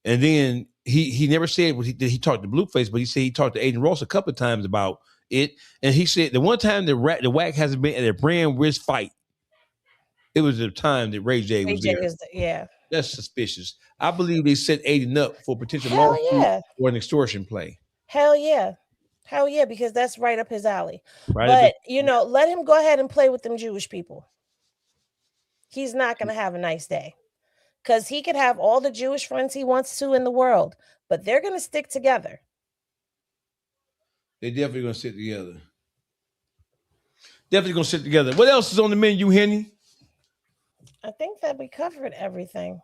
And then he never said that he talked to Blueface, but he said he talked to Aiden Ross a couple of times about it. And he said the one time the Wack hasn't been at a brand risk fight, it was the time that Ray J was there. Yeah. That's suspicious. I believe they set Aiden up for potential lawsuit or an extortion play. Hell yeah. Hell yeah, because that's right up his alley. But, let him go ahead and play with them Jewish people. He's not going to have a nice day. Because he could have all the Jewish friends he wants to in the world, but they're going to stick together. They're definitely going to sit together. Definitely going to sit together. What else is on the menu, Henny? I think that we covered everything.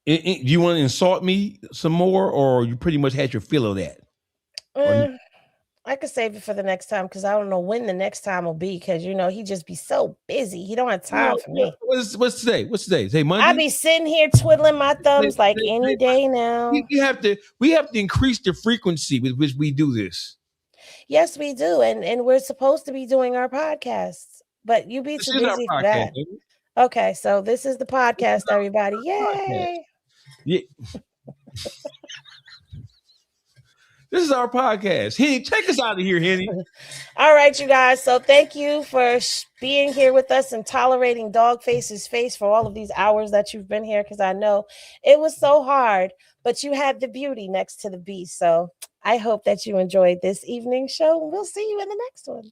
Do you want to insult me some more, or you pretty much had your fill of that? I could save it for the next time because I don't know when the next time will be because, he just be so busy. He don't have time for me. What's today? What's today? Today Monday? I be sitting here twiddling my thumbs like any day now. We have to increase the frequency with which we do this. Yes, we do. And we're supposed to be doing our podcasts, but you be too busy for that. Baby. Okay, so this is the podcast, everybody. Yay! Yeah. This is our podcast. Henny, take us out of here, Henny. All right, you guys. So thank you for being here with us and tolerating Dawgface's face for all of these hours that you've been here, because I know it was so hard, but you had the beauty next to the beast. So I hope that you enjoyed this evening's show. We'll see you in the next one.